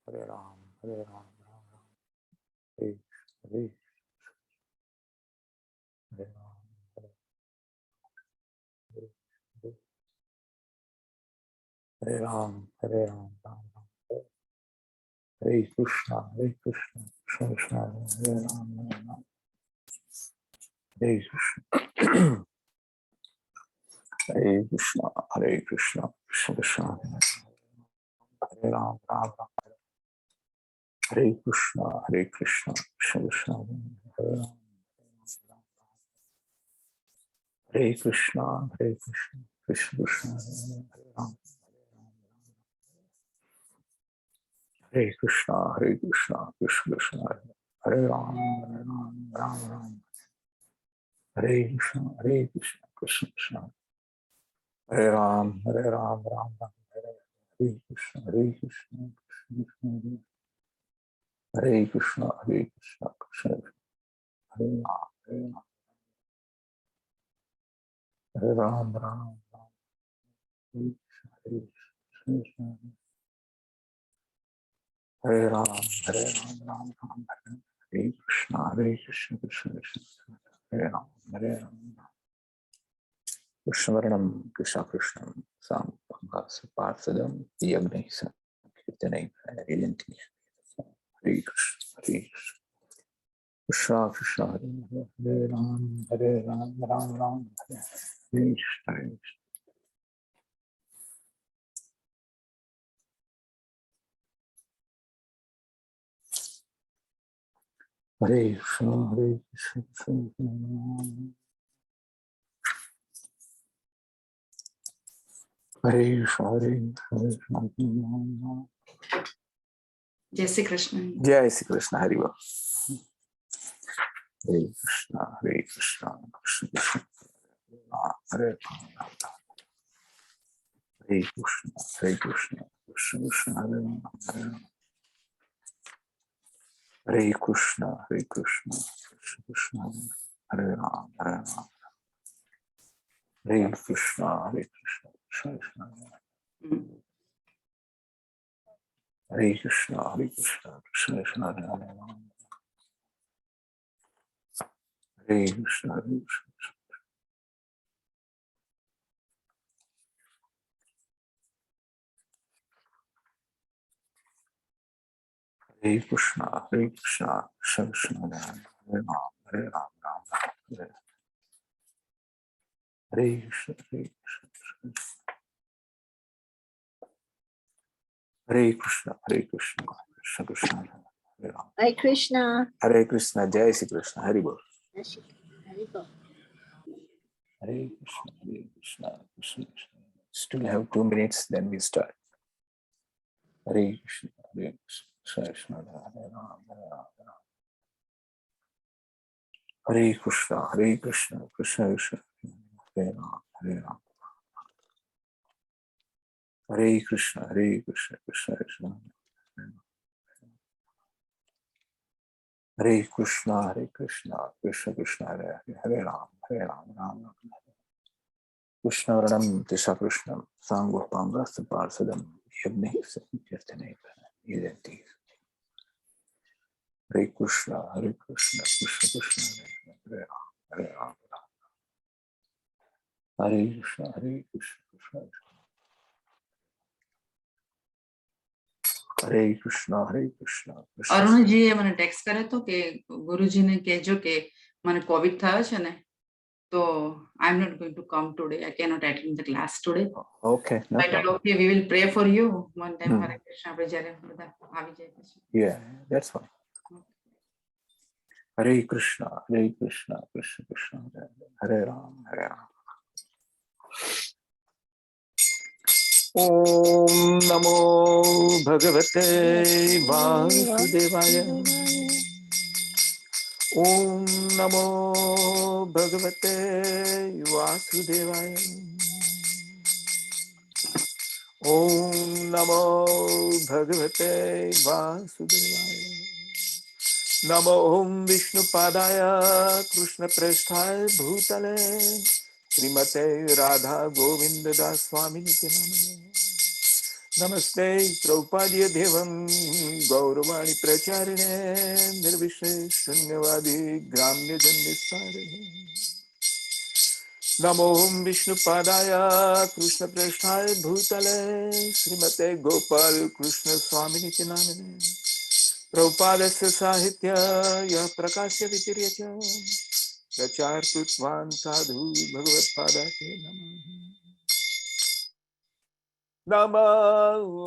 Hare Ram, Hare Ram, Ram Ram, Hare Hare, Hare Ram, Hare Hare, Hare Ram, Hare Ram, Ram Ram, Hare Krishna, Krishna Krishna, Hare Ram, Hare Ram, Hare Krishna, Hare Krishna, Hare Krishna, Krishna Krishna, Hare Ram, Ram Ram, Hare Krishna, Krishna Krishna, Hare Ram, Hare Krishna, Krishna Krishna, Hare Ram, Hare Krishna, Krishna Krishna, Hare Ram, Ram Ram, Hare Krishna, Krishna Krishna, Hare Ram, Ram Ram, Hare Krishna, Krishna Krishna, Hare Krishna, Krishna Krishna, Hare Ram, Hare Ram, Ram Ram, Hare Krishna, Hare Ram, Ram Ram, Hare Krishna, Krishna Krishna, Hare Ram, Krishnavarnam, Krishna Krishnam, Sam Pangas Partsadam, Yagni Sankirtanai, Identity, Hare Krishna, Krishna Krishna, Hare Ram, Ram Ram, Hare Krishna, Hare Krishna, Hare Krishna, Jai Shri Krishna. Jai Shri Krishna, Hare Krishna, Hare Krishna, Krishna Krishna, Hare Hare Krishna, Krishna Krishna, Hare Ram, Hare Krishna, Krishna Krishna, Hare Ram, Hare Krishna, Krishna Krishna, Hare Krishna, Krishna Krishna, Hare Ram, Hare Krishna, Hare Krishna, Krishna Krishna, Hare Ram, Hare Krishna, Hare Krishna, Krishna Krishna, Hare Ram, Hare Krishna. Hare Krishna, Jai Shri Krishna, Hare Bol. Hare Bol. Hare Krishna, Krishna Krishna. Still have 2 minutes, then we start. Hare Krishna, Krishna, Hare Ram, Hare Krishna, Krishna Krishna, Hare Ram, Hare Krishna, Krishna Krishna, Hare Krishna, Krishna Krishna, Hare Ram, Ram Ram. Krishna Varanam, Tisha Krishnam, Sangopanga, Saparsadam, Yagni Sankirtanai, Identity. Hare Krishna, Krishna Krishna, Hare Ram, Hare Krishna, Krishna, Hare Krishna, Krishna. Arun જીએ મને text કર્યો હતો કે ગુરુજીને કહેજો કે મને Covid થયો છે ને તો I am not going to come today. I cannot attend the class today. Okay. No problem. Okay, we will pray for you one time. Hare Krishna આપણે જ્યારે બધા આવી જાય પછી. Yeah, that's fine. Hare Krishna, Krishna Krishna, Hare Ram, Om Namo Bhagavate Vasudevaya. Om Namo Bhagavate Vasudevaya. Om Namo Bhagavate Vasudevaya. Namo Om Vishnu Padaya Krishna Prasthaya Bhutale Srimate Radha Govinda Das Swami Nityanamane. Namaste Prabhupada Devam Gauravani Pracharine Nirvishe Shunyavadi Gramya Jandisarine Namo Vishnu Padaya Krishna Prasthaya Bhutale Srimate Gopal Krishna Swami Nityanamane Prabhupadasya Sahitya Ya Prakasya Vitiryacha Yachartutvan Sadhu Bhagavad Padate Namah Namo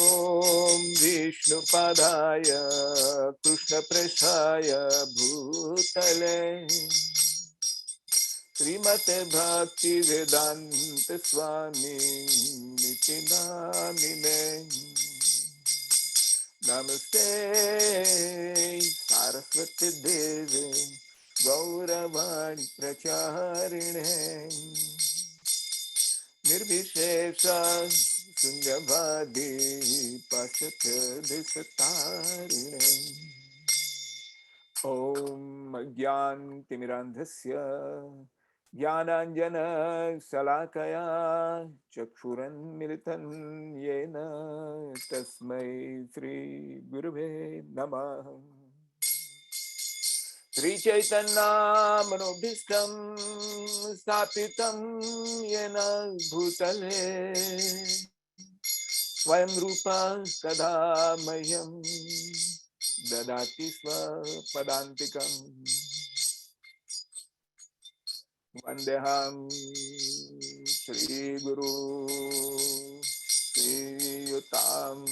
Vishnu Padaya Krishna Prasthaya Bhutale Srimate Bhakti Vedanta Swami Niti Namine Namaste Saraswati Devi Gauravani Pracharine Nirvishesha Sunyavadi Pasaka Disatarine Om Gyan Timirandhasya Jnananjana Salakaya Chakshuran Militan Yena Tasmai Sri Gurave Namah Sri Chaitanya Manobhishtam Stapitam Yena Bhutale Swayam Rupa Kada Mayam Dadati Sva Padantikam Vandeham Sri Guru Sri Yutam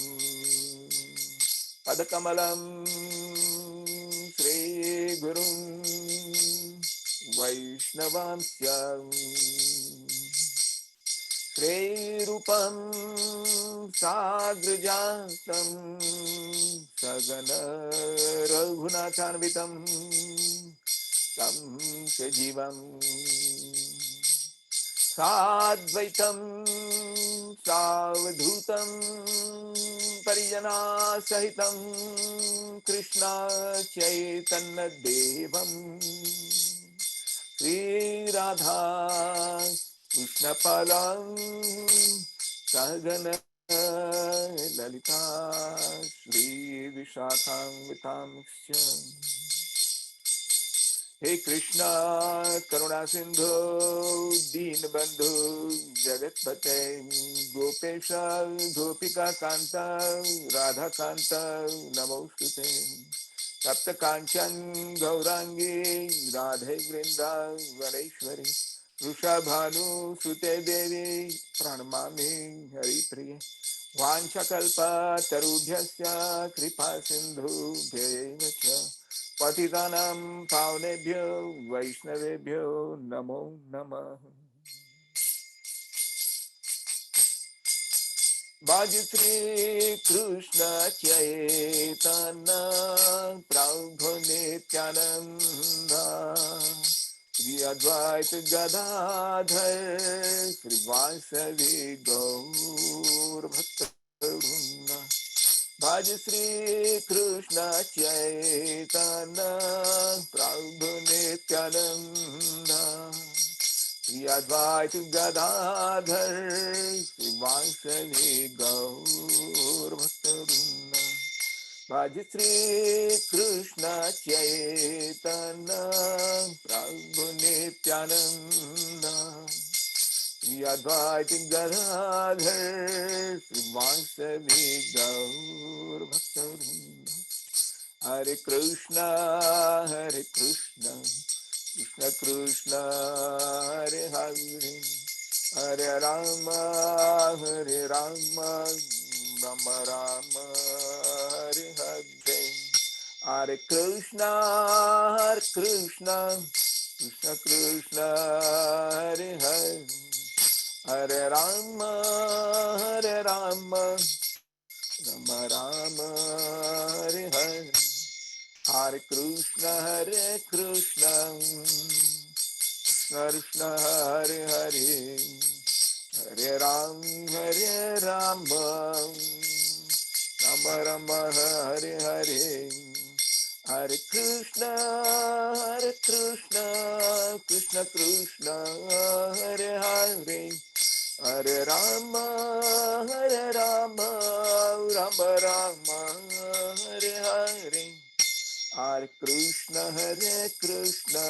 Padakamalam Sri Guru Vaishnavamsyam Sri Rupam Sagrajatam Sagana Raghunathanvitam Tam Sajivam Sadvaitam Savadhutam Parijana Sahitam Krishna Chaitanya Devam Sri Radha Krishna Palam Sahagana Lalita Sri Vishakham Vitam Hey Krishna Karuna Sindhu Deenbandhu Jagatpate Gopesha Gopika Kanta Radha Kanta Namostute Tapta Kanchan Gaurangi Radhe Vrinda Vareshwari Rushabhanu Sute Devi Pranamami Hari Priya Vanchakalpa Tarubhyasya Kripa Sindhu Bhyevacha Patitanam Pavnebhyo Vaishnavebhyo Namo Namah Bhaja Shri Krishna Chaitanya Prabhu Nityananda Shri Advaita Gadadhar Shri Vasavi Gaur Bhakta Bhaja Shri Krishna Chaitanya Prabhu Nityananda Shri Advaita Gadadhar Shri Vasavi Gaur Bhakta Bhaja Shri Krishna Chaitanya Prabhu Nityananda Shri Advaita Gadadhar Shri Vasavi Gaur Bhakta Hare Krishna Krishna Krishna Hare Hare Hare Rama Rama Rama Hare Hare Hare Krishna Krishna Krishna Hare Hare Hare Rama Rama Rama Hare Hare Hare Krishna Krishna Hare Hare Hare Rama Rama Rama Hare Hare Hare Krishna Krishna Krishna Hare Hare Hare Rama, Hare Rama, Rama Rama, Hare Hare, Hare Krishna, Krishna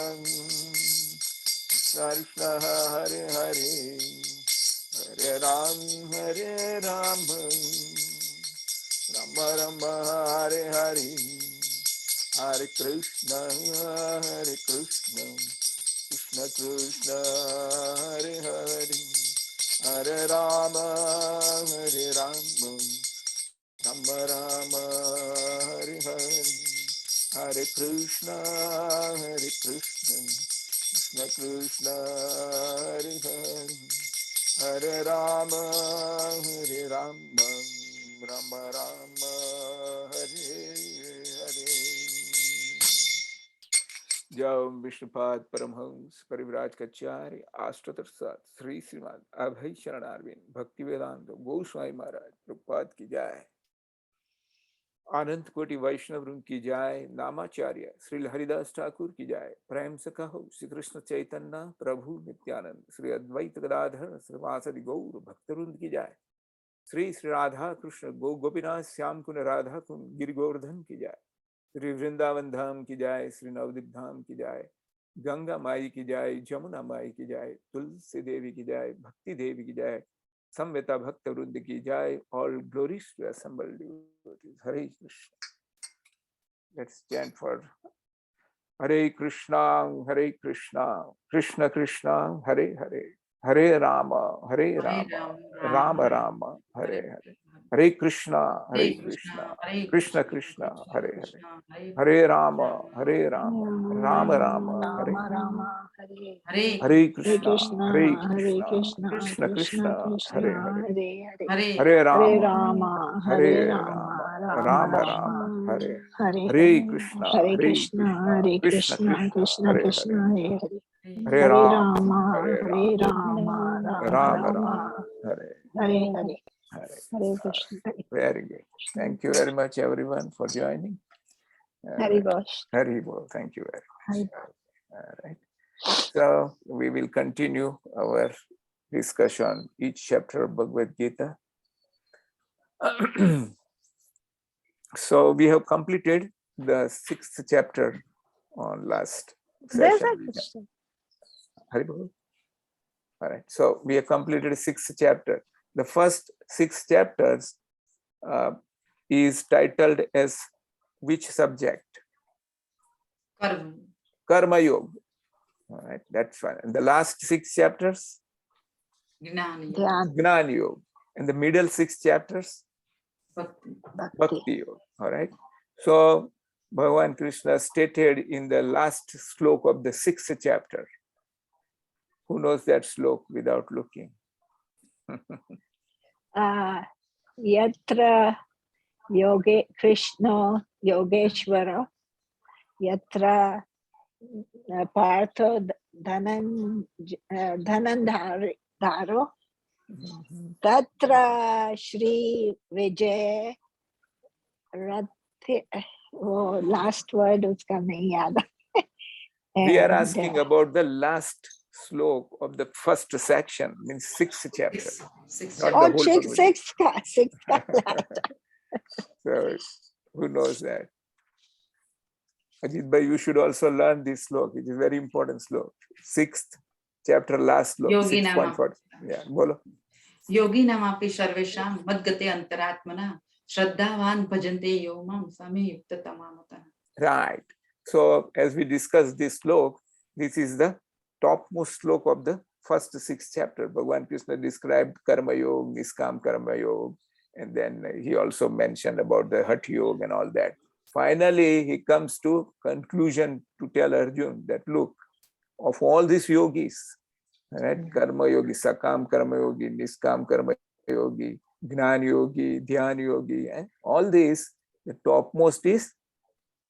Krishna, Hare Hare, Hare Ram, Rama Rama, Hare Hare, Hare Krishna, Krishna Krishna, Hare Hare, Hare Rama, Rama Rama, Hare Hare, Hare Krishna, Krishna Krishna, Hare Hare, Hare Rama, Rama Rama, Hare Hare. Jai Vishnupad Paramhans Parivraj Kacharya Ashtotar Sat Sri Srimad Abhay Sharanarvind Bhakti Vedanta Goswami Maharaj Prabhupada ki jai. Anant Koti Vaishnav Vrund ki jai. Namacharya Sri Haridas Thakur ki jai. Prem se kaho Sri Krishna Chaitanya Prabhu Nityanand Sri Advaita Gadadhar Sri Vasadi Gaur Bhaktarund ki jai. Sri Sri Radha Krishna Gopinath Syam Kun Radha Kun Giri Govardhan ki jai. Shri Vrindavan धाम की जाए, श्री नवदीप धाम की जाए, गंगा माई की जाए, जमुना माई की जाए, तुलसी देवी की जाए, भक्ति देवी की जाए, संवेता भक्त वृंद की जाए. All glories to assembled devotees. Hare Krishna. Let's chant for Hare Krishna, Krishna Krishna, Hare Hare, Hare Rama, Rama Rama, Hare Hare. Hare Krishna, Krishna Krishna, Hare Hare. Hare Rama, Rama Rama, Hare Hare Krishna, Krishna Krishna, Hare Hare. Hare Rama, Rama Rama, Hare Hare Krishna, Krishna Krishna, Hare Hare. Hare Rama, Rama Rama, Hare Hare Krishna. Very good. Thank you very much, everyone, for joining. Hari Bosh. Hari Bol. Thank you very Hari much. All right. So we will continue our discussion each chapter of Bhagavad-Gita. So we have completed the 6th chapter on last There's session. a question. Hari Bol. All right. So we have completed 6th chapter. The first 6 chapters is titled as which subject? Karma Yoga. All right, that's fine. And the last 6 chapters? Gnana Yoga. And the middle 6 chapters? Bhakti Yoga. All right. So Bhagavan Krishna stated in the last sloka of the 6th chapter. Who knows that sloka without looking? Yatra Yoge Krishna Yogeshwara Yatra Partho Dhanandharo Tatra Shri Vijay Rathi. Oh, last word uska nahi yaad. We are asking about the last sloka of the first section, means 6th chapter. Not the whole six ka. So who knows that? Ajit bhai, you should also learn this sloka. It is very important sloka. 6th chapter, last sloka. 6.4. Yeah, bolo. Yogi namapi sarvesham madgate antaratmana shraddhavan bhajante yomam same yukta tamamata. Right. So as we discussed this sloka, this is the topmost sloka of the first 6th chapter. Bhagavan Krishna described Karma Yoga, Niskam Karma Yoga, and then he also mentioned about the Hatha Yoga and all that. Finally, he comes to conclusion to tell Arjun that look, of all these yogis, right? Karma Yogi, Sakam Karma Yogi, Niskam Karma Yogi, Gnan Yogi, Dhyan Yogi, and all these, the topmost is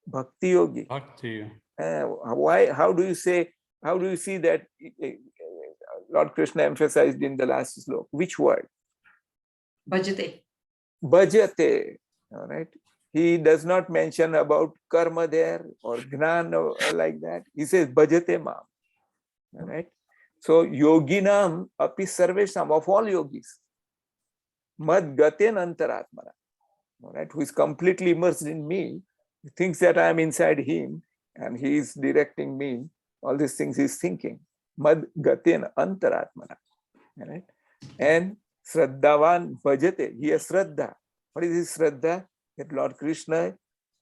Bhakti Yogi. Bhakti. Why? How do you see that Lord Krishna emphasized in the last sloka? Which word? Bhajate. Bhajate. All right. He does not mention about karma there or gnana like that. He says bhajate mam. All right. So yoginam api sarvesham, of all yogis, mad gaten antaratmana, right, who is completely immersed in me, he thinks that I am inside him and he is directing me, all these things he is thinking. Mad gaten antaratmana, right? And Shraddhavan bhajate, he has Shraddha. What is his Shraddha? That Lord Krishna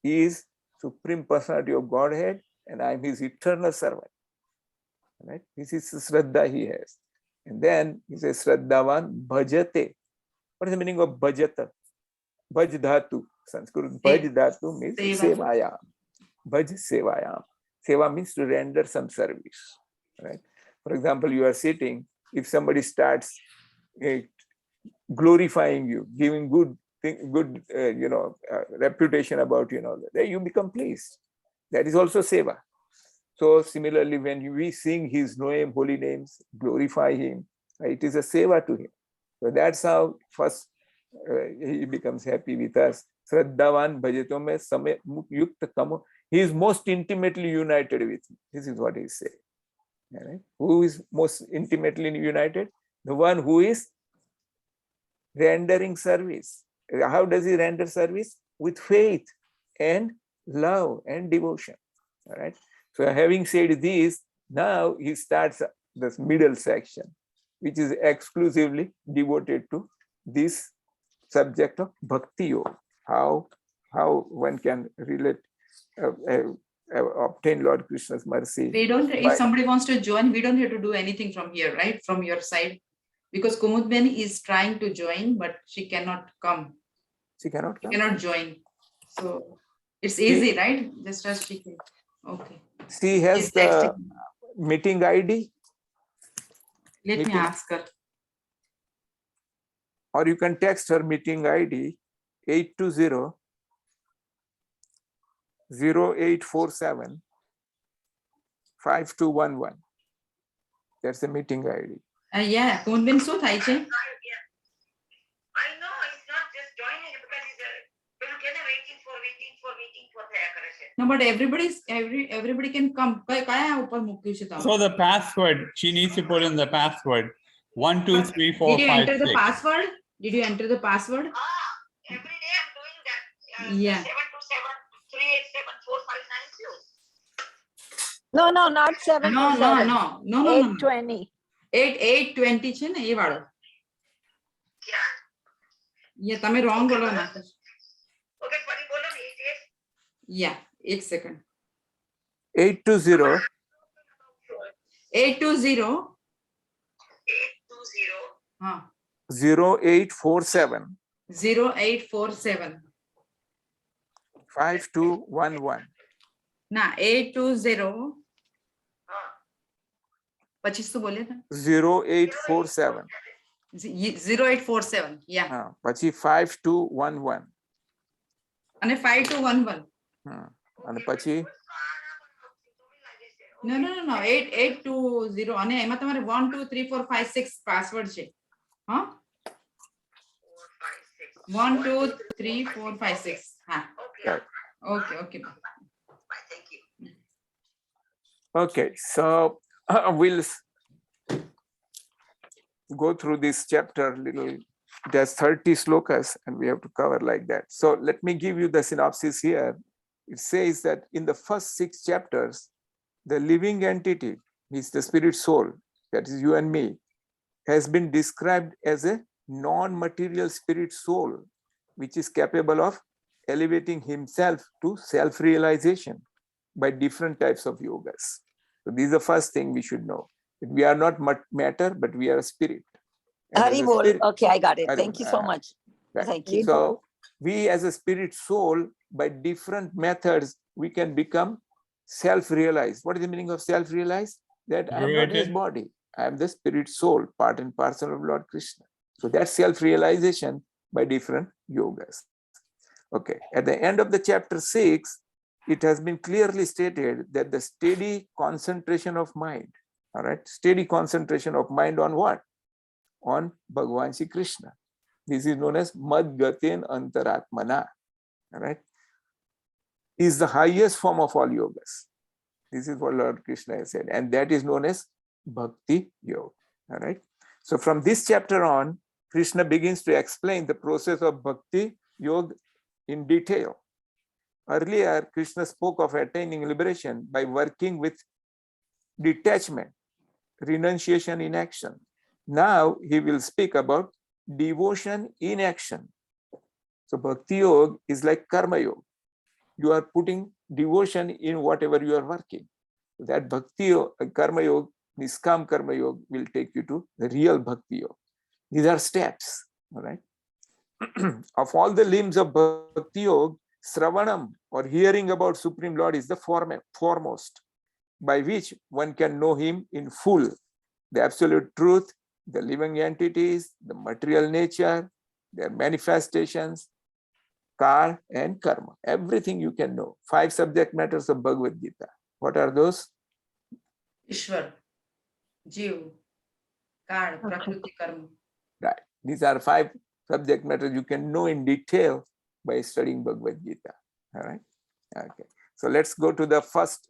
is Supreme Personality of Godhead and I am his eternal servant. Right? This is Shraddha he has. And then he says Shraddhavan bhajate. What is the meaning of bhajata? Bhaj dhatu. Sanskrit bhaj dhatu means sevayam. Bhaj sevayam. Seva means to render some service. Right? For example, you are sitting, if somebody starts glorifying you, giving good reputation about you, then you become pleased. That is also seva. So similarly, when we sing his name, holy names, glorify him, it is a seva to him. So that's how first he becomes happy with us. Shraddhavan bhajato me samay yukta tamo. He is most intimately united with me. This is what he is saying. Right? Who is most intimately united? The one who is rendering service. How does he render service? With faith and love and devotion. All right. So having said this, now he starts this middle section, which is exclusively devoted to this subject of Bhakti Yoga. How one can relate, obtain Lord Krishna's mercy. We don't, if somebody wants to join, we don't have to do anything from here, right? From your side. Because Kumudben is trying to join, but she cannot come. She cannot come? She cannot join. So it's easy, right? Just as she can. Okay. She has the meeting ID. Let me ask her. Or you can text her meeting ID 820 0847 5211. That's the meeting ID. Yeah, Kumudben so થાય છે. I know it's not just joining because it's waiting for થયા કરે છે. No, but everybody can come. કયા ઉપર મૂક્યું છે તમે? So the password, she needs to put in the password. 1 2 3 4 Did you 5 enter the 6. password? Did you enter the password? Every day I'm doing that. Yeah. 727 387 4592. No, not 7 No. 820. 820 છે ને એ વાળો. Yeah, તમે wrong બોલો ના. Okay, ફરી બોલો ને 88. Yeah, 1 second. 820 820 0847 0847 5211. ના 820 પછી શું બોલે હતા? 0847. 0847. Yeah. પછી 5211. અને 5211. અને પછી No. 8820 અને એમાં તમારે 1 2 3 4 5 6 પાસવર્ડ છે. હા? 1 2 3 4 5 6. હા. Okay. Bye, thank you. Okay, so we'll go through this chapter little. There's 30 slokas and we have to cover like that. So let me give you the synopsis here. It says that in the first 6 chapters, the living entity, means the spirit soul, that is you and me, has been described as a non-material spirit soul, which is capable of elevating himself to self-realization by different types of yogas. So this is the first thing we should know. That we are not matter, but we are a spirit. Haribol. Okay, I got it. Thank you so much. Right. Thank you. So we as a spirit soul, by different methods, we can become self-realized. What is the meaning of self-realized? That I am not his body. I am the spirit soul, part and parcel of Lord Krishna. So that's self-realization by different yogas. Okay, at the end of the chapter 6, it has been clearly stated that the steady concentration of mind, all right, steady concentration of mind on what? On Bhagavan Shri Krishna. This is known as Madgaten Antaratmana, all right, is the highest form of all yogas. This is what Lord Krishna has said, and that is known as Bhakti Yoga. All right. So from this chapter on, Krishna begins to explain the process of Bhakti Yoga in detail. Earlier, Krishna spoke of attaining liberation by working with detachment, renunciation in action. Now he will speak about devotion in action. So Bhakti Yoga is like Karma Yoga. You are putting devotion in whatever you are working. That Bhakti Yoga, Karma Yoga, Niskam Karma Yoga will take you to the real Bhakti Yoga. These are steps, all right? Of all the limbs of Bhakti Yoga, Sravanam, or hearing about Supreme Lord, is the foremost, by which one can know him in full, the absolute truth, the living entities, the material nature, their manifestations, kar and karma. Everything you can know. 5 subject matters of Bhagavad-Gita. What are those? Ishwar, Jeev, Kal, Prakriti, Karma. Right. These are 5 subject matters you can know in detail by studying Bhagavad-Gita. All right. Okay. So let's go to the first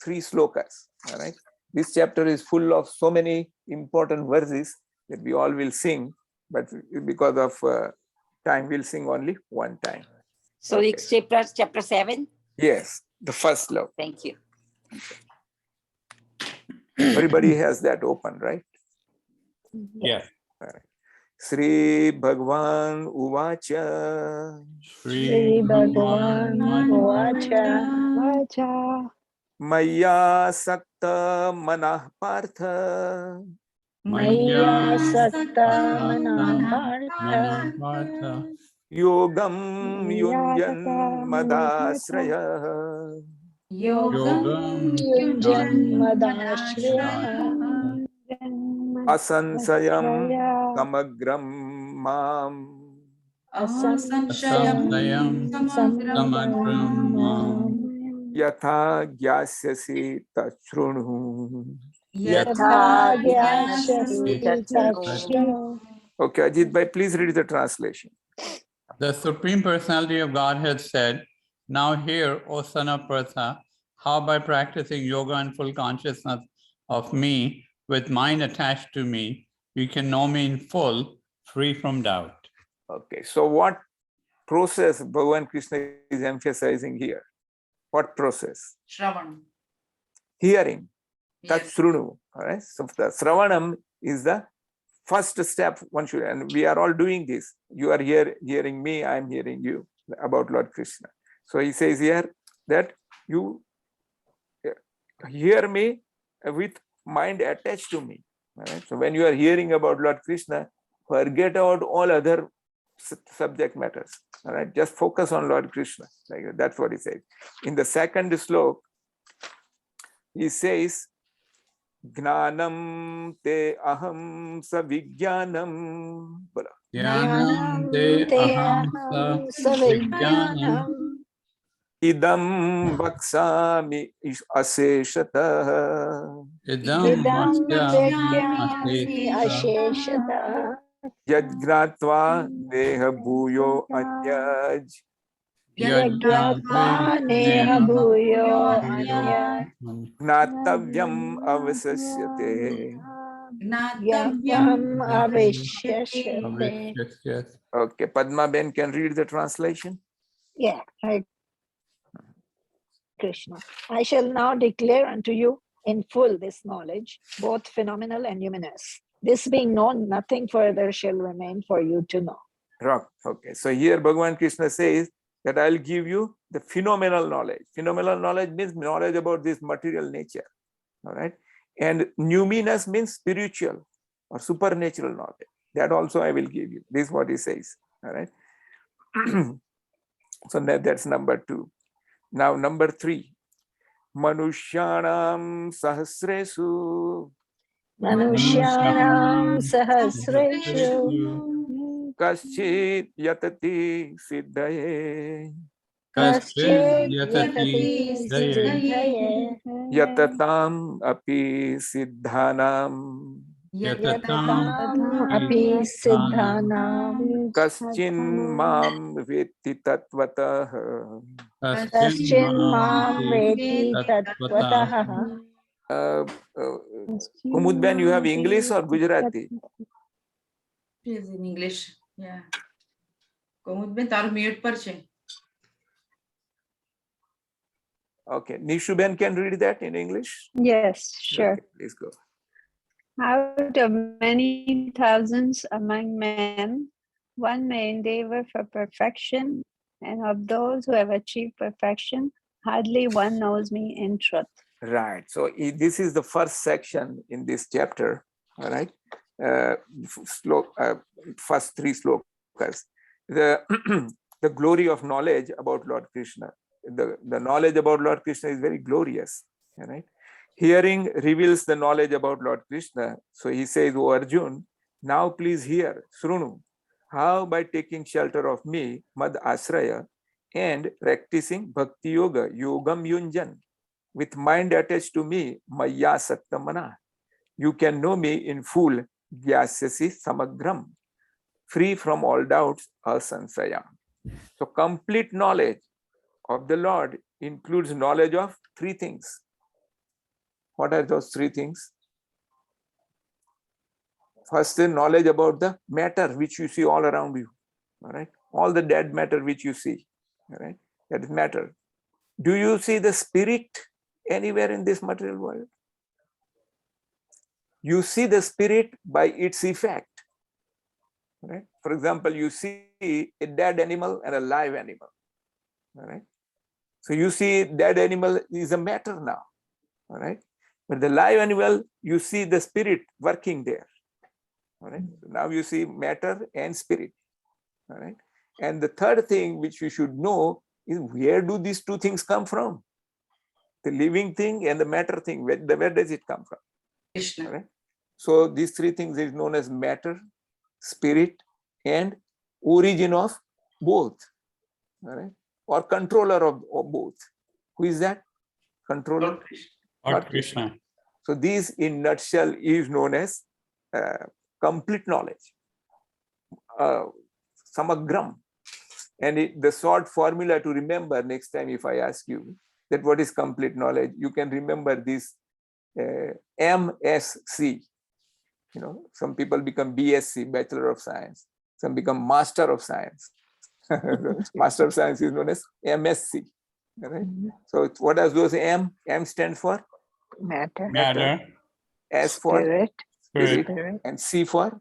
3 slokas. All right. This chapter is full of so many important verses that we all will sing, but because of time, we'll sing only one time. So Okay. it's chapter 7? Yes, the first sloka. Thank you. Everybody has that open, right? Yeah. All right. Sri Bhagwan Uvacha. Shri Bhagavan Vacha Maya Sakta Manah Partha. Maya Sakta Manah Partha. Yogam Yunjan Madasraya. Yogam Yunjan Madashraya Asansayam Kamagram Mam. Asamsayam Samagram Yatha Gyasyasi Tachrunu. Yatha Gyashyasi Tachrunu. Okay, Ajit Bhai, please read the translation. The Supreme Personality of Godhead said, "Now hear, O son of Partha, how by practicing yoga and full consciousness of me, with mind attached to me, you can know me in full, free from doubt." Okay, so what process Bhagavan Krishna is emphasizing here? What process? Shravan. Hearing. Yes. Tachrunu. All right. So the Sravanam is the first step one should, and we are all doing this. You are here hearing me, I am hearing you about Lord Krishna. So he says here that you hear me with mind attached to me. All right. So when you are hearing about Lord Krishna, forget about all other subject matters. All right. Just focus on Lord Krishna. Like that's what he says. In the second sloka, he says, Gnanam te aham savijnanam. Jnanam te aham sa vijnanam Idam vaksami aseshatah. idam Vekyami Asheshata Yajgnatva neha bhuyo anyaj. Yagyatva Neha Bhuyo Anya Gnatavyam avasasyate. Yagyam Avishyashate. Okay, Padma Ben can read the translation. Yeah, Hare Krishna. I shall now declare unto you in full this knowledge, both phenomenal and numinous. This being known, nothing further shall remain for you to know. Rock. Okay, so here Bhagavan Krishna says that I'll give you the phenomenal knowledge. Phenomenal knowledge means knowledge about this material nature. All right. And numinous means spiritual or supernatural knowledge. That also I will give you. This is what he says. All right. So that's number 2. Now number 3. Manushyanam sahasresu. Manushyanam Sahasreshu Kaschit yatati siddhaye. Kaschit Yatati Siddhaye Yatatam api siddhanam. Yatatam Api Siddhanam Kaschin mam veti tatvatah. Kaschin Mam Veti Tatvatah Kumudben, you have English or Gujarati? It is in English. Yeah. Kumudben તારું mute પર છે. Okay, Nishuben can read that in English? Yes, sure. Okay, please go. Out of many thousands among men, one may endeavor for perfection, and of those who have achieved perfection, hardly one knows me in truth. Right. So this is the first section in this chapter. All right. First three slokas. The the glory of knowledge about Lord Krishna. The knowledge about Lord Krishna is very glorious. All right. Hearing reveals the knowledge about Lord Krishna. So he says, "O Arjun, now please hear, Srunu, how by taking shelter of me, Mad Asraya, and practicing Bhakti Yoga, Yogam Yunjan, with mind attached to me, Maya Sattamana, you can know me in full, Gyasyasi Samagram, free from all doubts, Asansayam." So complete knowledge of the Lord includes knowledge of three things. What are those three things? First, the knowledge about the matter which you see all around you. All right, all the dead matter which you see. All right, that is matter. Do you see the spirit anywhere in this material world? You see the spirit by its effect. All right. For example, you see a dead animal and a live animal. All right. So you see dead animal is a matter now. All right. But the live animal, you see the spirit working there. All right. So now you see matter and spirit. All right. And the third thing which you should know is, where do these two things come from? The living thing and the matter thing. Where does it come from? Krishna. All right. So these three things is known as matter, spirit, and origin of both. All right. Or controller of both. Who is that? Controller? Lord Krishna. Lord Krishna. So these in nutshell is known as complete knowledge. Samagram. And the short formula to remember next time, if I ask you that what is complete knowledge, you can remember this MSc. You know, some people become BSc, Bachelor of Science. Some become Master of Science. Master of Science is known as MSc. Right? So what does those M? M stands for Matter, Matter. S for spirit, Spirit. spirit, and C for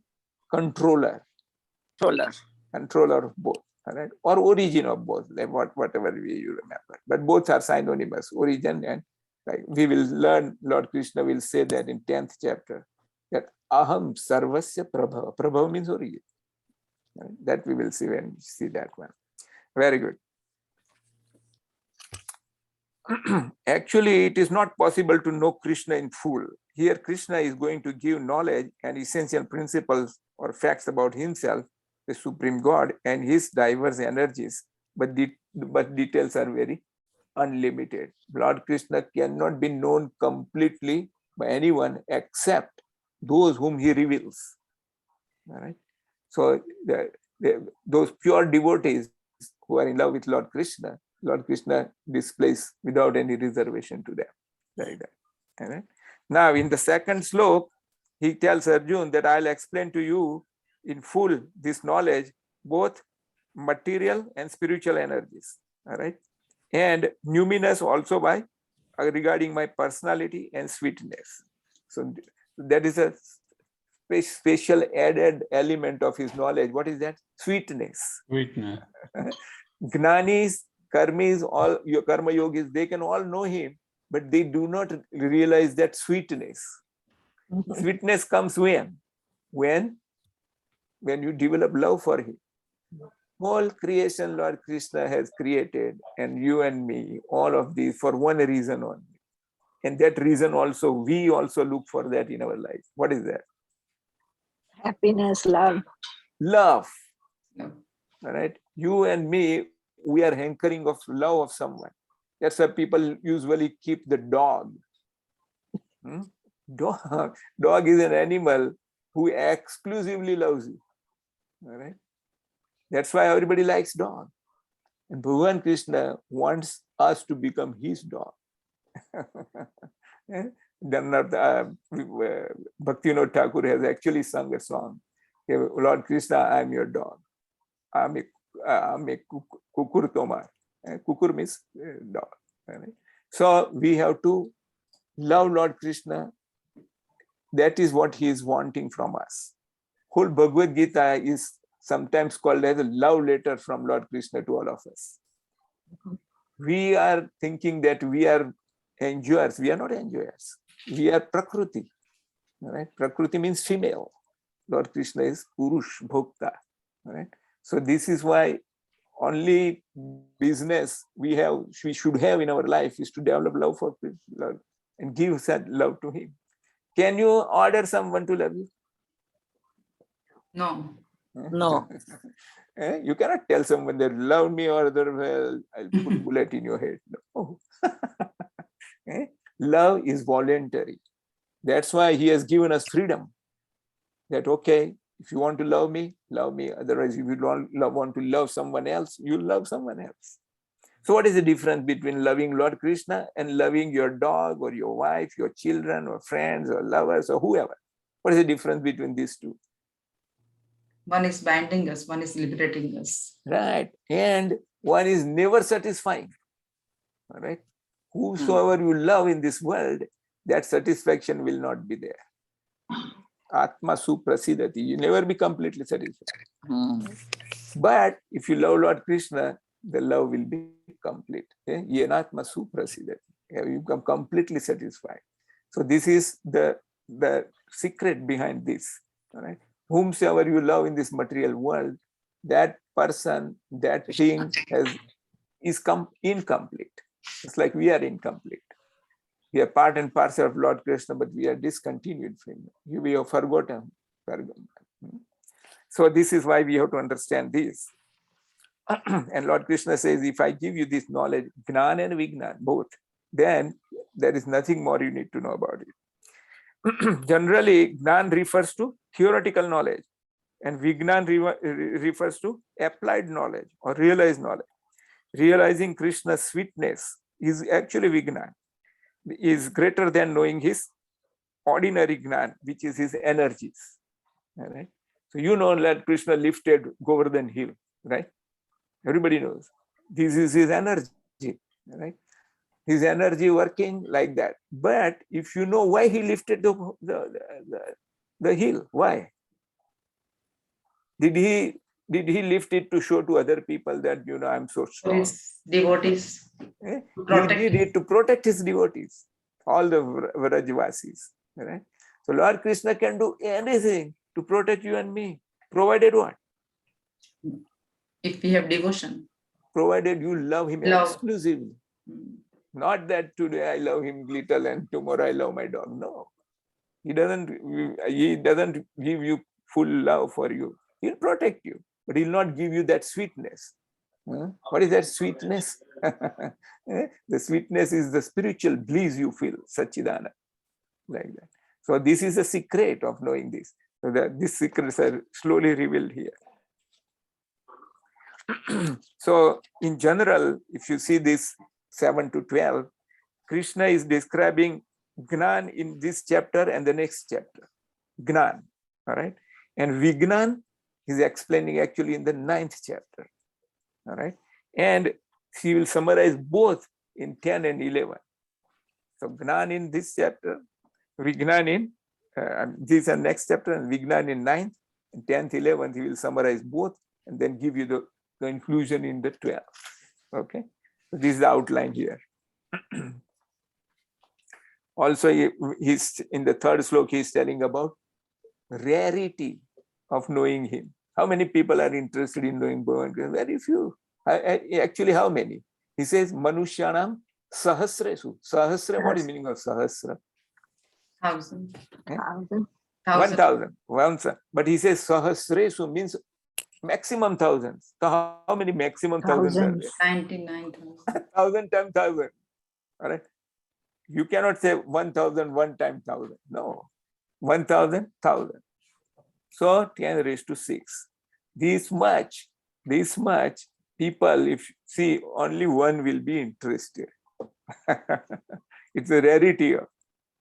controller. Controller of both. All right? Or origin of both, like whatever way you remember. But both are synonymous, origin and, like we will learn, Lord Krishna will say that in 10th chapter, that aham sarvasya prabhava. Prabhava means origin. Right? That we will see when we see that one. Very good. Actually, it is not possible to know Krishna in full. Here, Krishna is going to give knowledge and essential principles or facts about himself, the Supreme God, and his diverse energies. But details are very unlimited. Lord Krishna cannot be known completely by anyone except those whom he reveals. All right. So those pure devotees who are in love with Lord Krishna displays without any reservation to them. Like that. All right. Now, in the second slok, he tells Arjun that I'll explain to you in full this knowledge, both material and spiritual energies. All right. And numinous also by regarding my personality and sweetness. So that is a special added element of his knowledge. What is that? Sweetness. Sweetness. Gnanis, karmis, all your karma yogis, they can all know him, but they do not realize that sweetness. Sweetness comes when? When you develop love for him. Whole creation Lord Krishna has created, and you and me, all of these for one reason only. And that reason also, we also look for that in our life. What is that? happiness, love. Love. No. All right. You and me, we are hankering of love of someone. That's why people usually keep the dog. Dog is an animal who exclusively loves you. All right. That's why everybody likes dog. And Bhagavan Krishna wants us to become his dog. Bhaktivinoda Thakur has actually sung a song. Lord Krishna, I am your dog. I am a kukur tomar. Kukur means dog. So we have to love Lord Krishna. That is what he is wanting from us. Whole Bhagavad-Gita is sometimes called as a love letter from Lord Krishna to all of us. We are thinking that we are enjoyers. We are not enjoyers. We are Prakriti. Right? Prakriti means female. Lord Krishna is Purush, Bhokta. Right? So this is why only business we should have in our life is to develop love for Lord and give that love to him. Can you order someone to love you? No. No. You cannot tell someone that love me or otherwise I'll put bullet in your head. No. Love is voluntary. That's why he has given us freedom. That okay, if you want to love me, love me. Otherwise, if you don't want to love someone else, you love someone else. So what is the difference between loving Lord Krishna and loving your dog or your wife, your children or friends or lovers or whoever? What is the difference between these two? One is binding us, one is liberating us. Right. And one is never satisfying. All right. Whosoever you love in this world, that satisfaction will not be there. Atma suprasidati. You never be completely satisfied. But if you love Lord Krishna, the love will be complete. Yenatma suprasidati. You become completely satisfied. So this is the secret behind this. All right. Whomsoever you love in this material world, that person, that thing is incomplete. It's like we are incomplete. We are part and parcel of Lord Krishna, but we are discontinued from him. We have forgotten. So this is why we have to understand this. And Lord Krishna says, if I give you this knowledge, Gnan and Vignan, both, then there is nothing more you need to know about it. Generally, Gnan refers to theoretical knowledge, and Vignan refers to applied knowledge or realized knowledge. Realizing Krishna's sweetness is actually Vignan, is greater than knowing his ordinary Gnan, which is his energies. All right? So you know that Krishna lifted Govardhan hill, right? Everybody knows. This is his energy, right? His energy working like that. But if you know why he lifted the hill, why? Did he lift it to show to other people that, I'm so strong? His devotees. He did it to protect his devotees, all the Vrajvasis. Right? So Lord Krishna can do anything to protect you and me, provided what? If we have devotion. Provided you love him exclusively. Not that today I love him little and tomorrow I love my dog. No. He doesn't give you full love for you. He'll protect you, but he'll not give you that sweetness. What is that sweetness? The sweetness is the spiritual bliss you feel, Satchidana, like that. So this is the secret of knowing this. So these secrets are slowly revealed here. So in general, if you see this 7 to 12, Krishna is describing Gnan in this chapter and the next chapter. Gnan, all right? And Vignan is explaining actually in the 9th chapter, all right? And he will summarize both in 10 and 11. So Gnan in this chapter, Vignan in this and next chapter, and Vignan in 9th, and 10th, 11th, he will summarize both and then give you the conclusion in the 12th. Okay, so this is the outline here. Also, he's in the 3rd sloka, he's telling about rarity of knowing him. How many people are interested in knowing Bhagavan? Very few. Actually, how many? He says, Manushyanam Sahasresu. Sahasra, what is the meaning of Sahasra? 1,000. 1,000. But he says Sahasresu means maximum thousands. So how many maximum thousands are there? 99,000. 1,000 times 1,000. All right. You cannot say 1,000 one time 1,000. No. 1,000, 1,000. So 10 raised to 6. This much people, if see, only one will be interested. It's a rarity.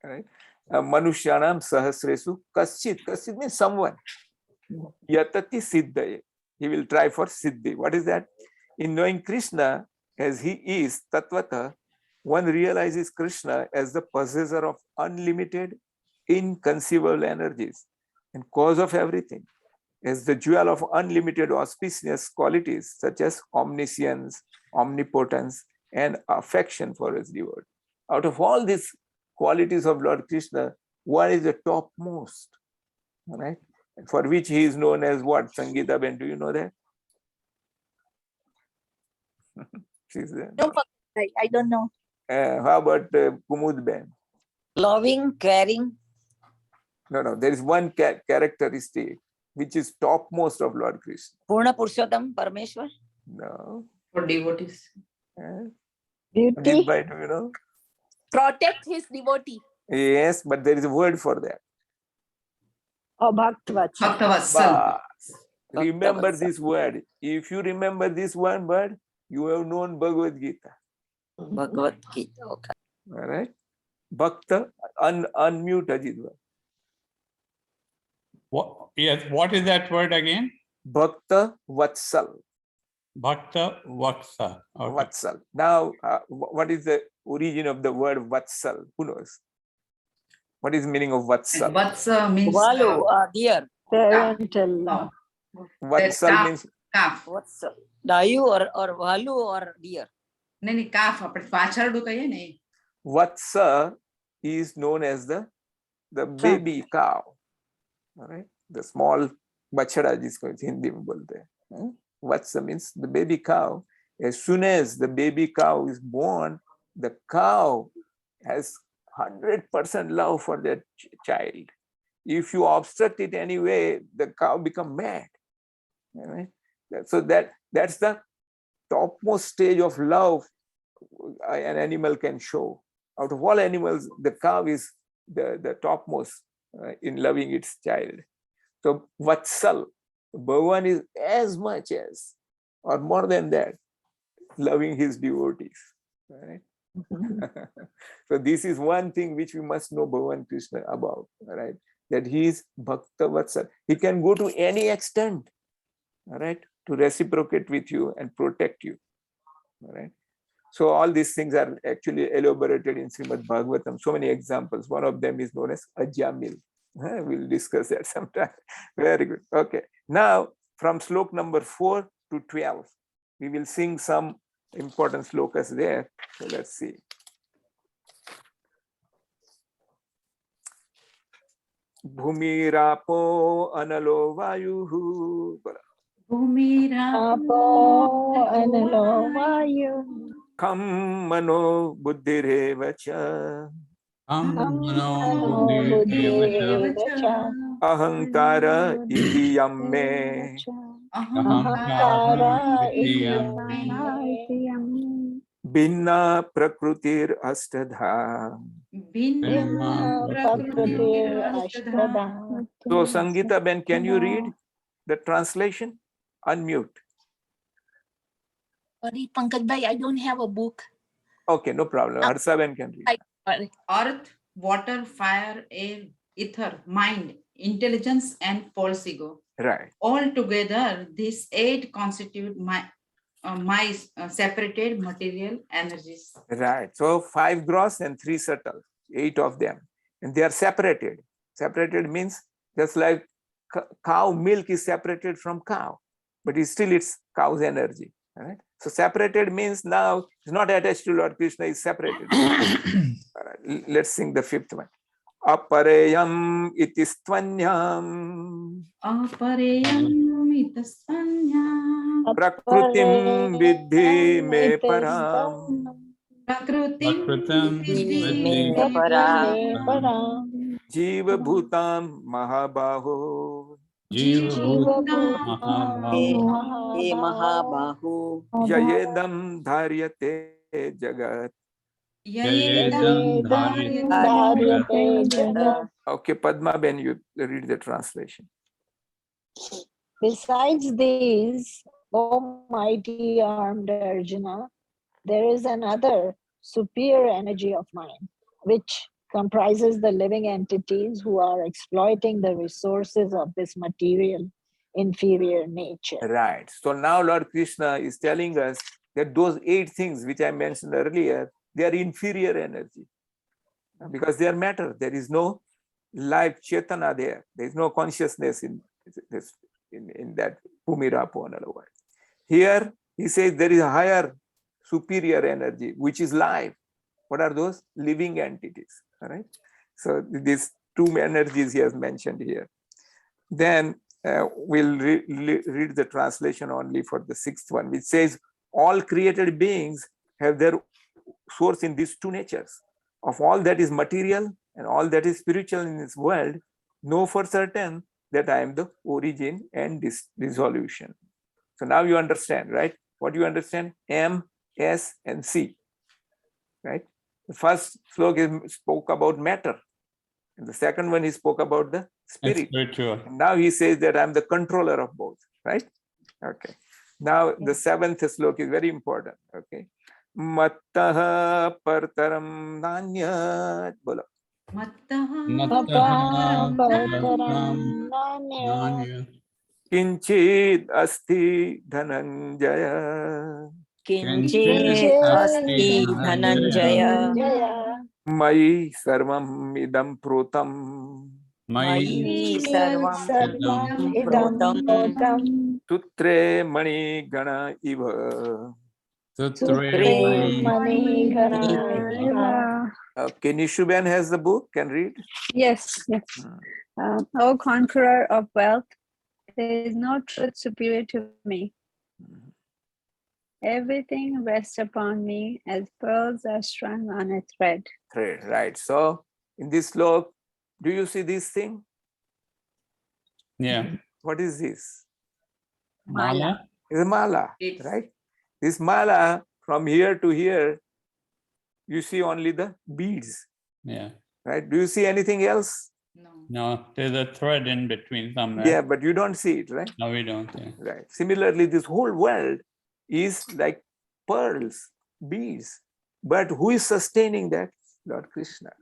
Right? Manushyanam sahasresu kaschit. Kaschit means someone. Yatati siddhaye. He will try for siddhi. What is that? In knowing Krishna as he is, tatvata, one realizes Krishna as the possessor of unlimited, inconceivable energies and cause of everything, as the jewel of unlimited auspicious qualities such as omniscience, omnipotence, and affection for his devotee. Out of all these qualities of Lord Krishna, one is the topmost, right? For which he is known as what? Sangeeta Ben, do you know that? She's there. No, I don't know. How about Kumud Ben? Loving, caring. No, there is one characteristic which is topmost of Lord Krishna. Purna Purushottam, Parameshwar. No. For devotees. Beauty. Deepai, do you know? Protect his devotee. Yes, but there is a word for that. Oh, Bhaktavatsal. Bhaktavatsal. Remember Bhaktavatsal. this word. If you remember this one word, you have known Bhagavad-Gita. Bhagavad-Gita. Okay. All right. Bhakta, unmute Ajitva. What is that word again? Bhakta Vatsal. Bhakta Vatsa. Okay. Vatsal. Now, what is the origin of the word Vatsal? Who knows? What is the meaning of Vatsal? Vatsa means Valu, dear. Parental love. Vatsal means calf. What's Dayu or Valu or dear? नहीं calf अपने पाछरडू कहिए नहीं. Vatsa is known as the baby cow. All right, the small bachada जिसको हिंदी में बोलते हैं. Vatsa means the baby cow. As soon as the baby cow is born, the cow has 100% love for that child. If you obstruct it anyway, the cow become mad. All right? So that's the topmost stage of love an animal can show. Out of all animals, the cow is the topmost in loving its child. So Vatsal, Bhagavan is as much as or more than that, loving his devotees. Right? So this is one thing which we must know Bhagavan Krishna about, right? That he is Bhakta Vatsal. He can go to any extent, all right, to reciprocate with you and protect you. All right. So all these things are actually elaborated in Srimad Bhagavatam. So many examples. One of them is known as Ajamil. We'll discuss that sometime. Very good. Okay. Now, from slok number 4 to 12, we will sing some important slokas there. So let's see. Bhumirapo analo vayuhu. Apo analo vayu. Kam mano buddhirevacha. Mano Buddhirevacha. Ahankara iti yamme. Ahankara itiyam. Binna prakrutir astadha. Binna prakritir ashtadha. So Sangeeta Ben, can you read the translation? Unmute. Sorry, Pankaj Bhai, I don't have a book. Okay, no problem. Harsa Ben can read. Sorry. Earth, water, fire, air, ether, mind, intelligence, and false ego. Right. All together, these 8 constitute my separated material energies. Right. So 5 gross and 3 subtle, 8 of them. And they are separated. Separated means just like cow milk is separated from cow, but it's still it's cow's energy. Right? So separated means now it's not attached to Lord Krishna, is separated. Right. Let's sing the 5th one. Apareyam itistvanyam. Apareyam itasvanyam. Prakrutim vidhi me param. Prakrutim vidhi me param. Jiva bhutam mahabaho. Jiva Mahabahu. Yayedam dharyate jagat. Okay, Padma Ben, you read the translation. Besides these, O mighty armed Arjuna, there is another superior energy of mine, which comprises the living entities who are exploiting the resources of this material inferior nature. Right. So now Lord Krishna is telling us that those 8 things which I mentioned earlier, they are inferior energy because they are matter. There is no life chetana there. There is no consciousness in that Bhumirapo, in other words. Here he says there is a higher superior energy, which is life. What are those? Living entities. All right. So these 2 energies he has mentioned here. Then we'll read the translation only for the 6th one, which says all created beings have their source in these 2 natures. Of all that is material and all that is spiritual in this world, know for certain that I am the origin and dissolution. So now you understand, right? What you understand? M, S, and C, right? The first sloka spoke about matter. And the second one he spoke about the spirit. And now he says that I'm the controller of both, right? Okay. Now the 7th sloka is very important. Okay. Mattaha partaram nanyat. Bolo. Kinchid asti dhananjaya. Kinchit asti dhananjaya. Mayi sarvam idam protam. Mayi sarvam protam. Sutre mani gana iva. Sutre mani gana. Okay, Nishuben has the book, can read. Yes, yes. O conqueror of wealth, there is no truth superior to me. Everything rests upon me as pearls are strung on a thread. Thread, right. So in this sloka, do you see this thing? Yeah. What is this? Mala. It's a mala, right? This mala, from here to here, you see only the beads. Yeah. Right? Do you see anything else? No, there's a thread in between somewhere. Yeah, but you don't see it, right? No, we don't. Yeah. Right. Similarly, this whole world is like pearls, beads. But who is sustaining that? Lord Krishna.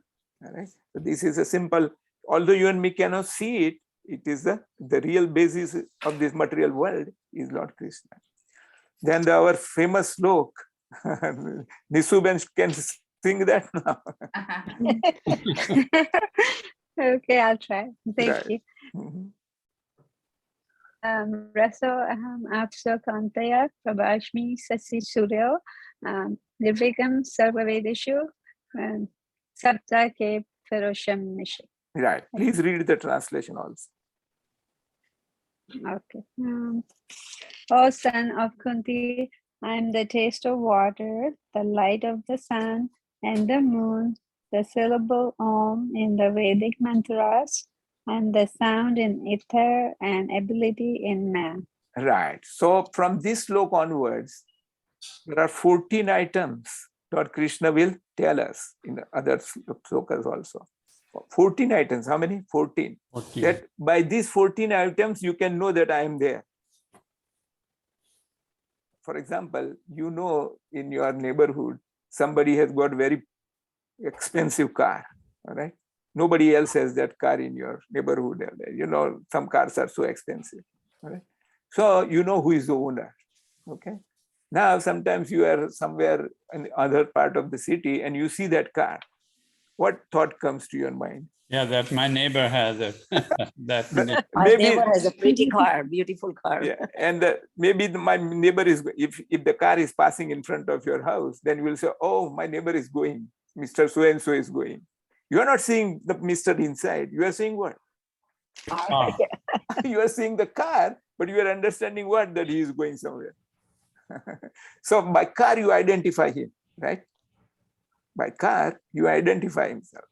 All right. So this is a simple, although you and me cannot see it, it is the real basis of this material world is Lord Krishna. Then our famous sloka, Nisuben can sing that now. Okay, I'll try. Thank you. Mhm. Raso aham apso kantaya prabhashmi sasi suryo nirvikam sarvavedishu sapta ke ferosham nishi. Right. Please read the translation also. Okay. O son of Kunti, I am the taste of water, the light of the sun and the moon, the syllable Om in the Vedic mantras, and the sound in ether and ability in man. Right. So from this sloka onwards, there are 14 items Lord Krishna will tell us in the other slokas also. 14 items. How many? 14. 14. That by these 14 items, you can know that I am there. For example, you know in your neighborhood, somebody has got very expensive car. All right. Nobody else has that car in your neighborhood. You know, some cars are so expensive. All right. So you know who is the owner. Okay. Now, sometimes you are somewhere in the other part of the city and you see that car. What thought comes to your mind? Yeah, that my neighbor has it. My neighbor has a pretty car, beautiful car. Yeah, and maybe my neighbor is, if the car is passing in front of your house, then you will say, oh, my neighbor is going, Mr. So-and-so is going. You are not seeing the Mr. inside. You are seeing what? You are seeing the car, but you are understanding what? That he is going somewhere. So by car, you identify him, right? By car, you identify himself.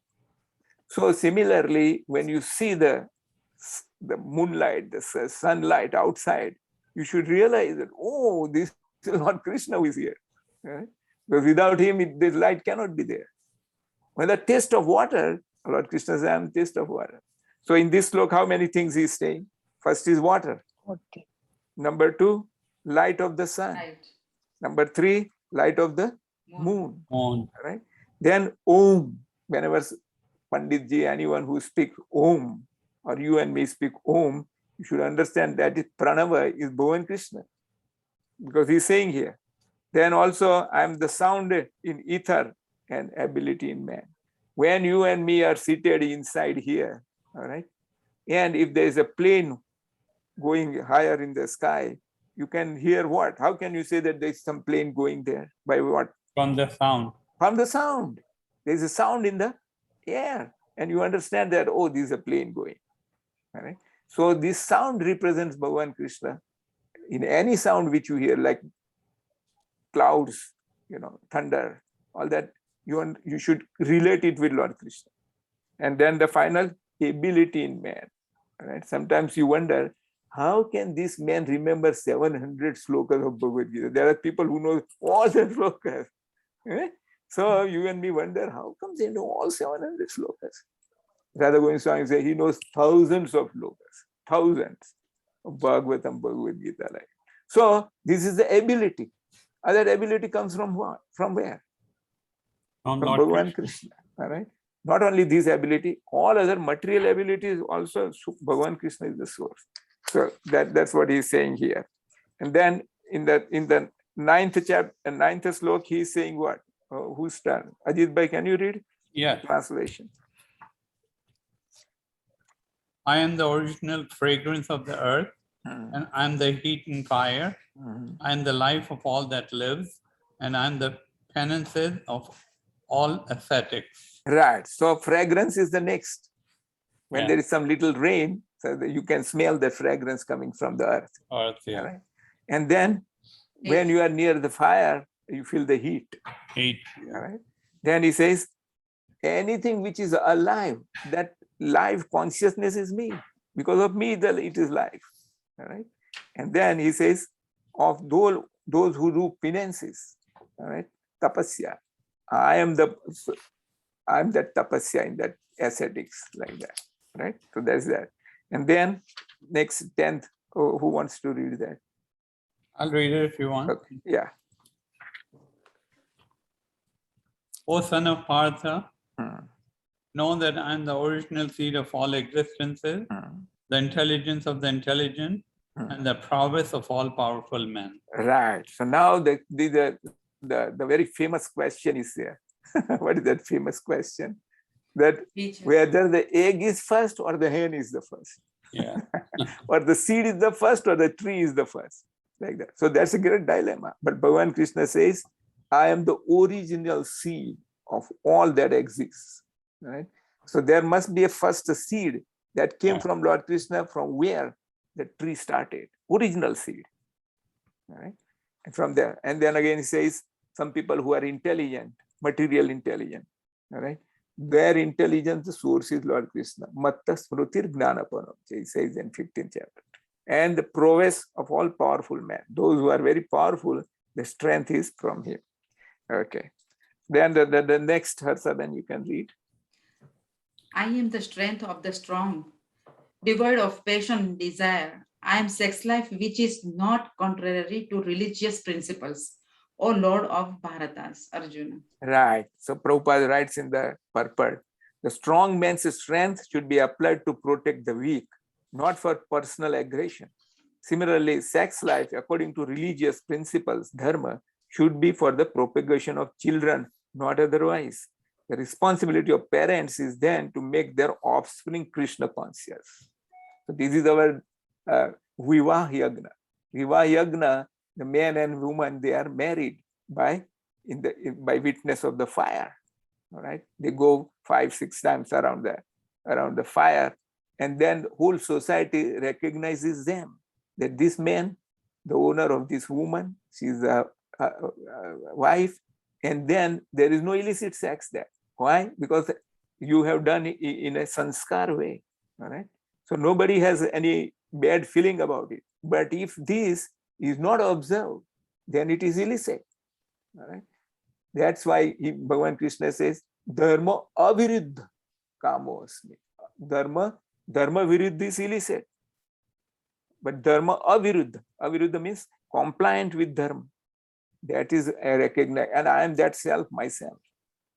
So similarly, when you see the moonlight, the sunlight outside, you should realize that, oh, this is Lord Krishna who is here. Right? Because without him, this light cannot be there. When the taste of water, Lord Krishna says, I am taste of water. So in this sloka, how many things he is saying? First is water. Okay. Number 2, light of the sun. Right. Number 3, light of the moon. On. Right? Then Om, whenever Panditji, anyone who speaks Om, or you and me speak Om, you should understand that Pranava is Bhagavan Krishna, because he's saying here. Then also, I am the sound in ether and ability in man. When you and me are seated inside here, all right, and if there is a plane going higher in the sky, you can hear what? How can you say that there is some plane going there? By what? From the sound. From the sound. There is a sound in the air, and you understand that, oh, this is a plane going. All right. So this sound represents Bhagavan Krishna. In any sound which you hear, like clouds, thunder, all that, you should relate it with Lord Krishna. And then the final, ability in man. All right. Sometimes you wonder, how can this man remember 700 slokas of Bhagavad-Gita? There are people who know all the slokas. So you and me wonder, how comes he know all 700 slokas? Radha Govind Swami says he knows thousands of slokas, thousands of Bhagavatam, Bhagavad-Gita. Like. So this is the ability. Other ability comes from what? From where? From Bhagavan Krishna. All right. Not only this ability, all other material abilities also, Bhagavan Krishna is the source. So that's what he's saying here. And then in the ninth chapter, ninth slok, he's saying what? Whose turn? Ajit Bhai, can you read? Yes. Translation. I am the original fragrance of the earth, and I am the heat and fire. I am the life of all that lives, and I am the penances of all ascetics. Right. So fragrance is the next. When there is some little rain, so that you can smell the fragrance coming from the earth. Yeah. Right? And then when you are near the fire, you feel the heat. Heat. All right? Then he says, anything which is alive, that life consciousness is me. Because of me, it is life. All right? And then he says, of those who do penances, all right, tapasya. I am that tapasya in that ascetics, like that. Right? So that's that. And then next 10th, who wants to read that? I'll read it if you want. Okay. Yeah. O son of Partha, know that I am the original seed of all existences, the intelligence of the intelligent, and the prowess of all powerful men. Right. So now the very famous question is there. What is that famous question? That whether the egg is first or the hen is the first. Yeah. Or the seed is the first or the tree is the first. Like that. So that's a great dilemma. But Bhagavan Krishna says, I am the original seed of all that exists. Right? So there must be a first seed that came from Lord Krishna, from where the tree started. Original seed. Right? And from there. And then again he says, some people who are intelligent, material intelligent. All right? Their intelligence, the source is Lord Krishna. Matta smrutir gnanapanam, he says in 15th chapter. And the prowess of all powerful men. Those who are very powerful, the strength is from him. Okay. Then the next Harsa, then you can read. I am the strength of the strong, devoid of passion and desire. I am sex life which is not contrary to religious principles. O Lord of Bharatas, Arjuna. Right. So Prabhupada writes in the purport, the strong man's strength should be applied to protect the weak, not for personal aggression. Similarly, sex life, according to religious principles, dharma, should be for the propagation of children, not otherwise. The responsibility of parents is then to make their offspring Krishna conscious. So this is our Vivah Yagna. Vivah Yagna, the man and woman, they are married by witness of the fire. All right, they go 5-6 times around the fire, and then the whole society recognizes them, that this man, the owner of this woman, she's a wife, and then there is no illicit sex there. Why? Because you have done it in a sanskar way. All right, so nobody has any bad feeling about it. But if this is not observed, then it is illicit. All right. That's why Bhagavan Krishna says, Dharma aviruddha kamo asmi. Dharma viruddha is illicit. But Dharma aviruddha means compliant with Dharma. That is recognized, and I am that self myself.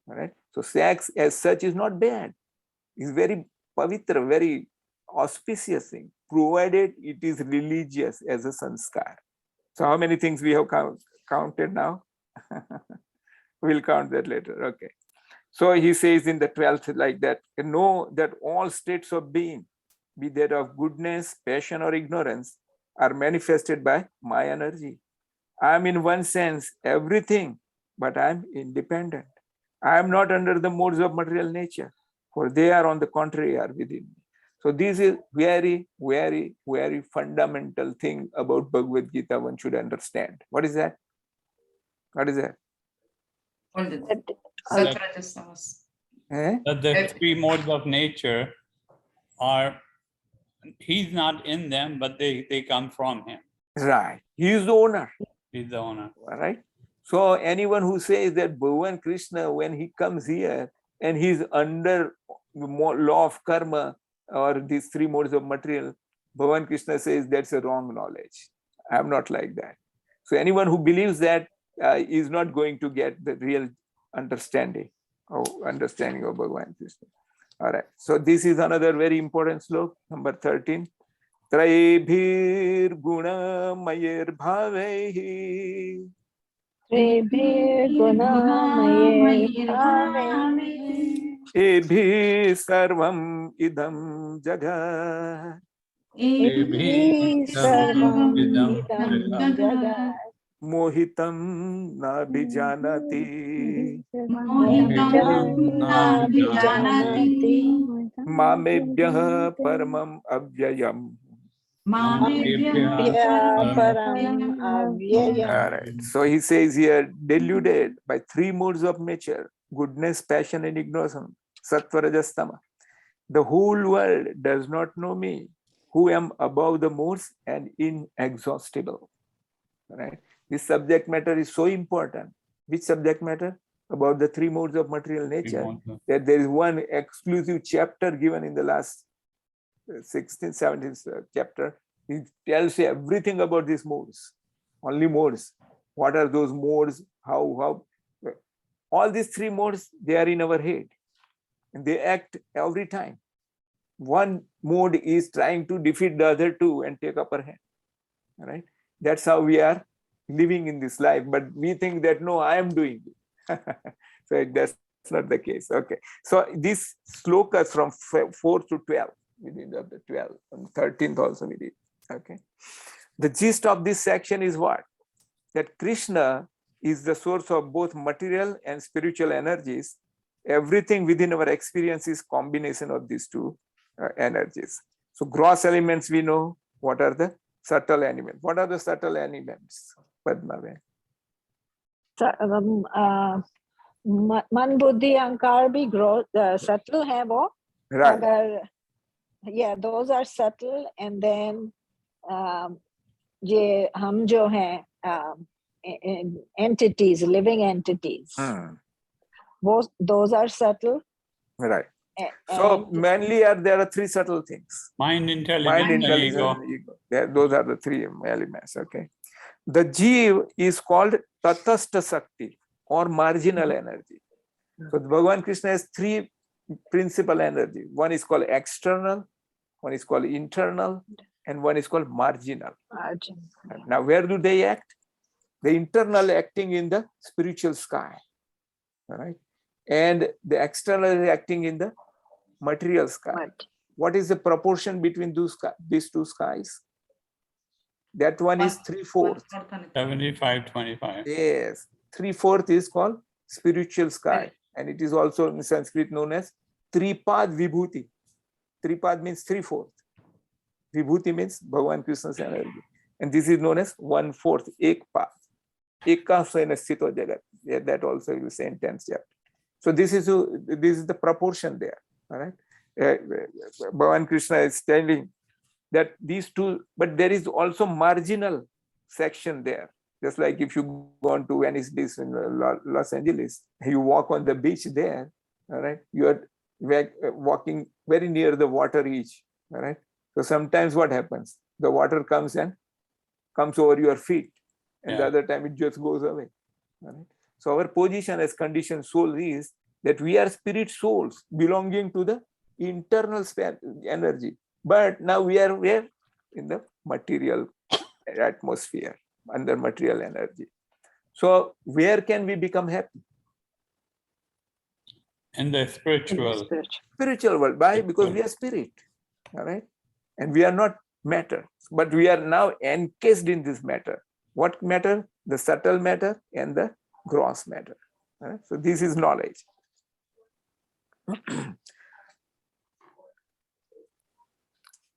All right. So sex as such is not bad. is very pavitra, very auspicious thing, provided it is religious as a sanskar. So how many things we have counted now? We'll count that later. Okay. So he says in the 12th like that, know that all states of being, be that of goodness, passion, or ignorance, are manifested by my energy. I am in one sense everything, but I am independent. I am not under the modes of material nature, for they are on the contrary are within me. So this is very, very, very fundamental thing about Bhagavad-Gita one should understand. What is that? What is that? That the three modes of nature are, he's not in them, but they come from him. Right. He is the owner. He's the owner. Right. So anyone who says that Bhagavan Krishna, when he comes here and he's under law of karma or these three modes of material, Bhagavan Krishna says that's a wrong knowledge. I'm not like that. So anyone who believes that is not going to get the real understanding of Bhagavan Krishna. All right. So this is another very important slok, number 13. Traibhir guna mayir bhavehi. Traibhir guna mayir bhavehi. Ebhi sarvam idam jagat. Ebhi sarvam idam jagat. Mohitam nabhijanati. Mohitam nabhijanati. Mamebhyah paramam avyayam. Param avyayam. All right. So he says here, deluded by three modes of nature, goodness, passion, and ignorance, sattva, rajas, tama. The whole world does not know me, who am above the modes and inexhaustible. Right? This subject matter is so important. Which subject matter? About the three modes of material nature. That there is one exclusive chapter given in the last 16th, 17th chapter. It tells you everything about these modes. Only modes. What are those modes? How? All these three modes, they are in our head. And they act every time. One mode is trying to defeat the other two and take upper hand. All right? That's how we are living in this life. But we think that, no, I am doing it. So that's not the case. Okay. So these slokas from 4 to 12, we did the 12, and 13th also we did. Okay. The gist of this section is what? That Krishna is the source of both material and spiritual energies. Everything within our experience is combination of these two energies. So gross elements we know. What are the subtle elements? What are the subtle elements? Padma. मन बुद्धि अहंकार भी subtle है वो. Right. मगर yeah, those are subtle. And then ये हम जो हैं entities, living entities, those are subtle. Right. So mainly there are three subtle things. Mind, intelligence, and ego. Those are the three elements. Okay. The Jeev is called Tatastha Sakti or marginal energy. So Bhagavan Krishna has three principal energy. One is called external, one is called internal, and one is called marginal. Now, where do they act? The internal acting in the spiritual sky, all right? And the external is acting in the material sky. Right. What is the proportion between these two skies? That one is 3/4. 75-25. Yes, 3/4 is called spiritual sky, and it is also in Sanskrit known as Tripad Vibhuti. Tripad means 3/4. Vibhuti means Bhagavan Krishna's energy, and this is known as 1/4. Ekpad. Ekasena sthito jagat. Yeah, that also you say in 10th chapter. So this is the proportion there. All right. Bhagavan Krishna is telling that these two, but there is also marginal section there. Just like if you go on to Venice Beach in Los Angeles, you walk on the beach there, all right, you are walking very near the water edge, all right. So sometimes what happens? The water comes over your feet, and the other time it just goes away. All right. So our position as conditioned soul is that we are spirit souls belonging to the internal energy. But now we are where? In the material atmosphere, under material energy. So where can we become happy? In the spiritual. Spiritual world. Why? Because we are spirit. All right. And we are not matter. But we are now encased in this matter. What matter? The subtle matter and the gross matter. All right? So this is knowledge.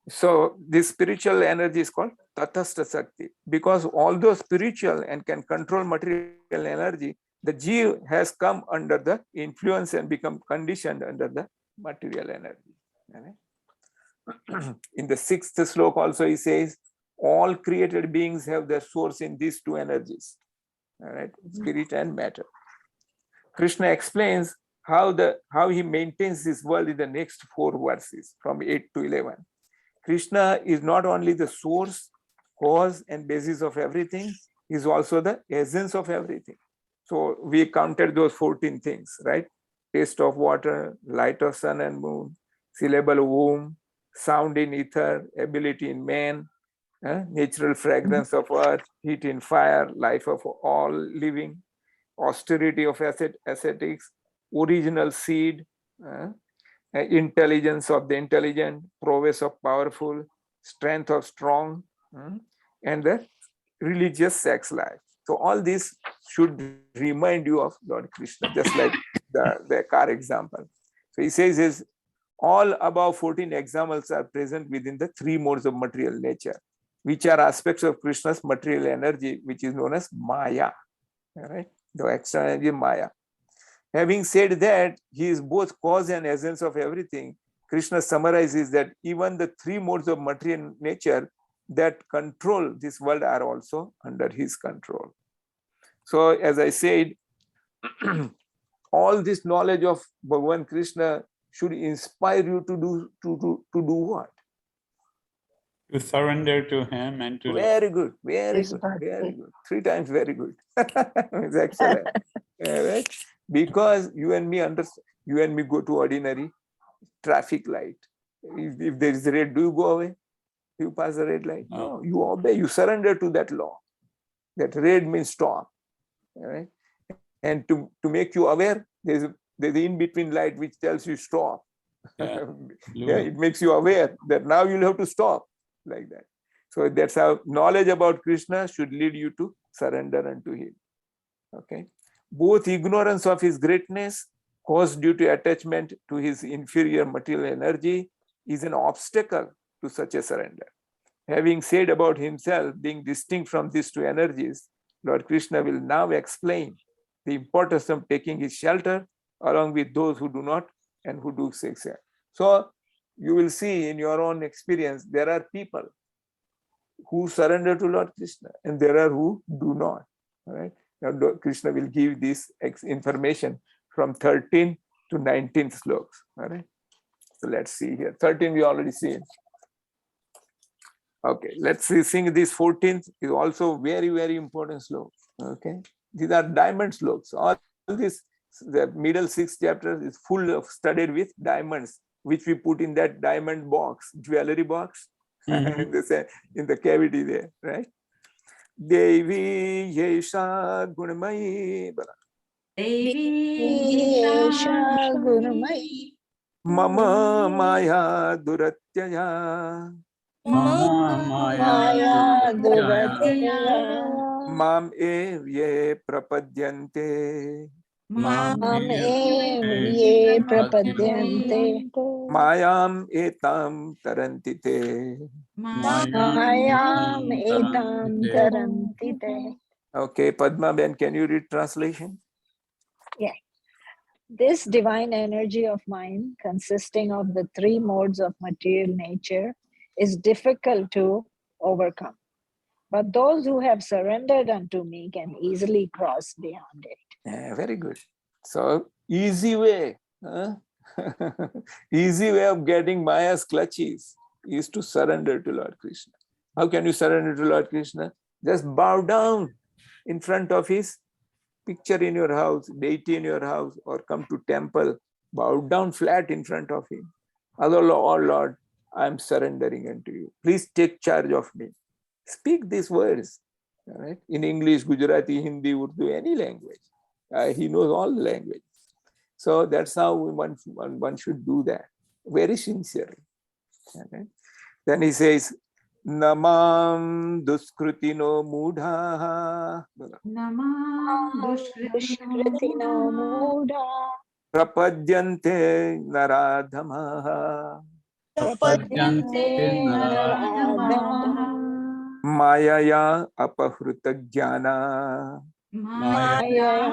So this spiritual energy is called Tatastha Sakti, because although spiritual and can control material energy, the Jeev has come under the influence and become conditioned under the material energy. In the 6th slok also he says, all created beings have their source in these two energies, all right, spirit and matter. Krishna explains how he maintains this world in the next 4 verses from 8 to 11. Krishna is not only the source, cause, and basis of everything, he is also the essence of everything. So we counted those 14 things, right? Taste of water, light of sun and moon, syllable of womb, sound in ether, ability in man, natural fragrance of earth, heat in fire, life of all living, austerity of ascetics, original seed, intelligence of the intelligent, prowess of powerful, strength of strong, and the religious sex life. So all this should remind you of Lord Krishna, just like the car example. So he says is all above 14 examples are present within the 3 modes of material nature, which are aspects of Krishna's material energy, which is known as Maya. All right, the external energy Maya. Having said that he is both cause and essence of everything, Krishna summarizes that even the 3 modes of material nature that control this world are also under his control. So as I said, all this knowledge of Bhagavan Krishna should inspire you to do what? To surrender to him and to very good, very good, very good. 3 times very good. It's excellent. Right? Because you and me go to ordinary traffic light. If there is a red, do you go away? Do you pass the red light? No, you obey, you surrender to that law. That red means stop. Right? And to make you aware, there's the in-between light which tells you stop. Yeah. It makes you aware that now you'll have to stop, like that. So that's how knowledge about Krishna should lead you to surrender unto him. Okay. Both ignorance of his greatness, caused due to attachment to his inferior material energy, is an obstacle to such a surrender. Having said about himself being distinct from these 2 energies, Lord Krishna will now explain the importance of taking his shelter along with those who do not and who do sex. So you will see in your own experience, there are people who surrender to Lord Krishna and there are who do not. All right. Now Krishna will give this information from 13 to 19th sloks. All right. So let's see here. 13 we already seen. Okay, let's sing this 14th is also very, very important slok. Okay. These are diamond sloks. All this, the middle 6th chapter is full of studied with diamonds, which we put in that diamond box, jewelry box, in the cavity there, right? Devi Yesha Gunamayi. Devi Yesha Gurumai Mama Maya Duratyaya. Maya Duratyaya Mam ev ye prapadyante. Mam ev ye prapadyante Mayam etam tarantite. Mayam etam tarantite. Okay, Padma Ben, can you read translation? Yeah. This divine energy of mine, consisting of the 3 modes of material nature, is difficult to overcome. But those who have surrendered unto me can easily cross beyond it. Yeah, very good. So, easy way. Easy way of getting Maya's clutches is to surrender to Lord Krishna. How can you surrender to Lord Krishna? Just bow down in front of his picture in your house, deity in your house, or come to temple, bow down flat in front of him. Oh Lord, I am surrendering unto you. Please take charge of me. Speak these words, all right? In English, Gujarati, Hindi, Urdu, any language. He knows all the languages. So that's how one should do that, very sincerely. Okay? Then he says, Namam duskrutino mudha Namam Dushkritino Mudha prapadyante naradhamaha Prapadyante Naradhama mayaya apahruta jnana Maya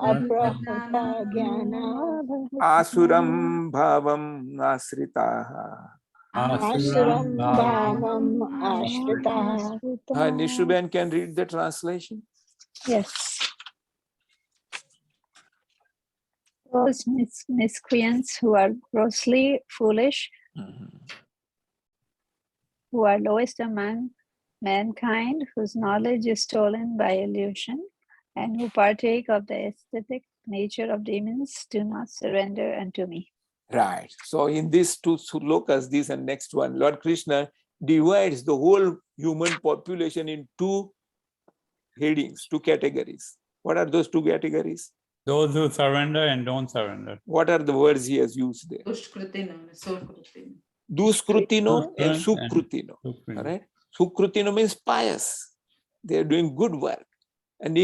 Aprahata Jnana asuram bhavam asritaha. Asuram Bhavam Ashritaha. Nishuben can read the translation. Yes. Those miscreants who are grossly foolish, who are lowest among mankind, whose knowledge is stolen by illusion, and who partake of the aesthetic nature of demons, do not surrender unto me. Right. So in these two slokas, this and next one, Lord Krishna divides the whole human population in two headings, two categories. What are those two categories? Those who surrender and don't surrender. What are the words he has used there? Duskrutino and sukrutino. All right. Sukrutino means pious. They are doing good work. And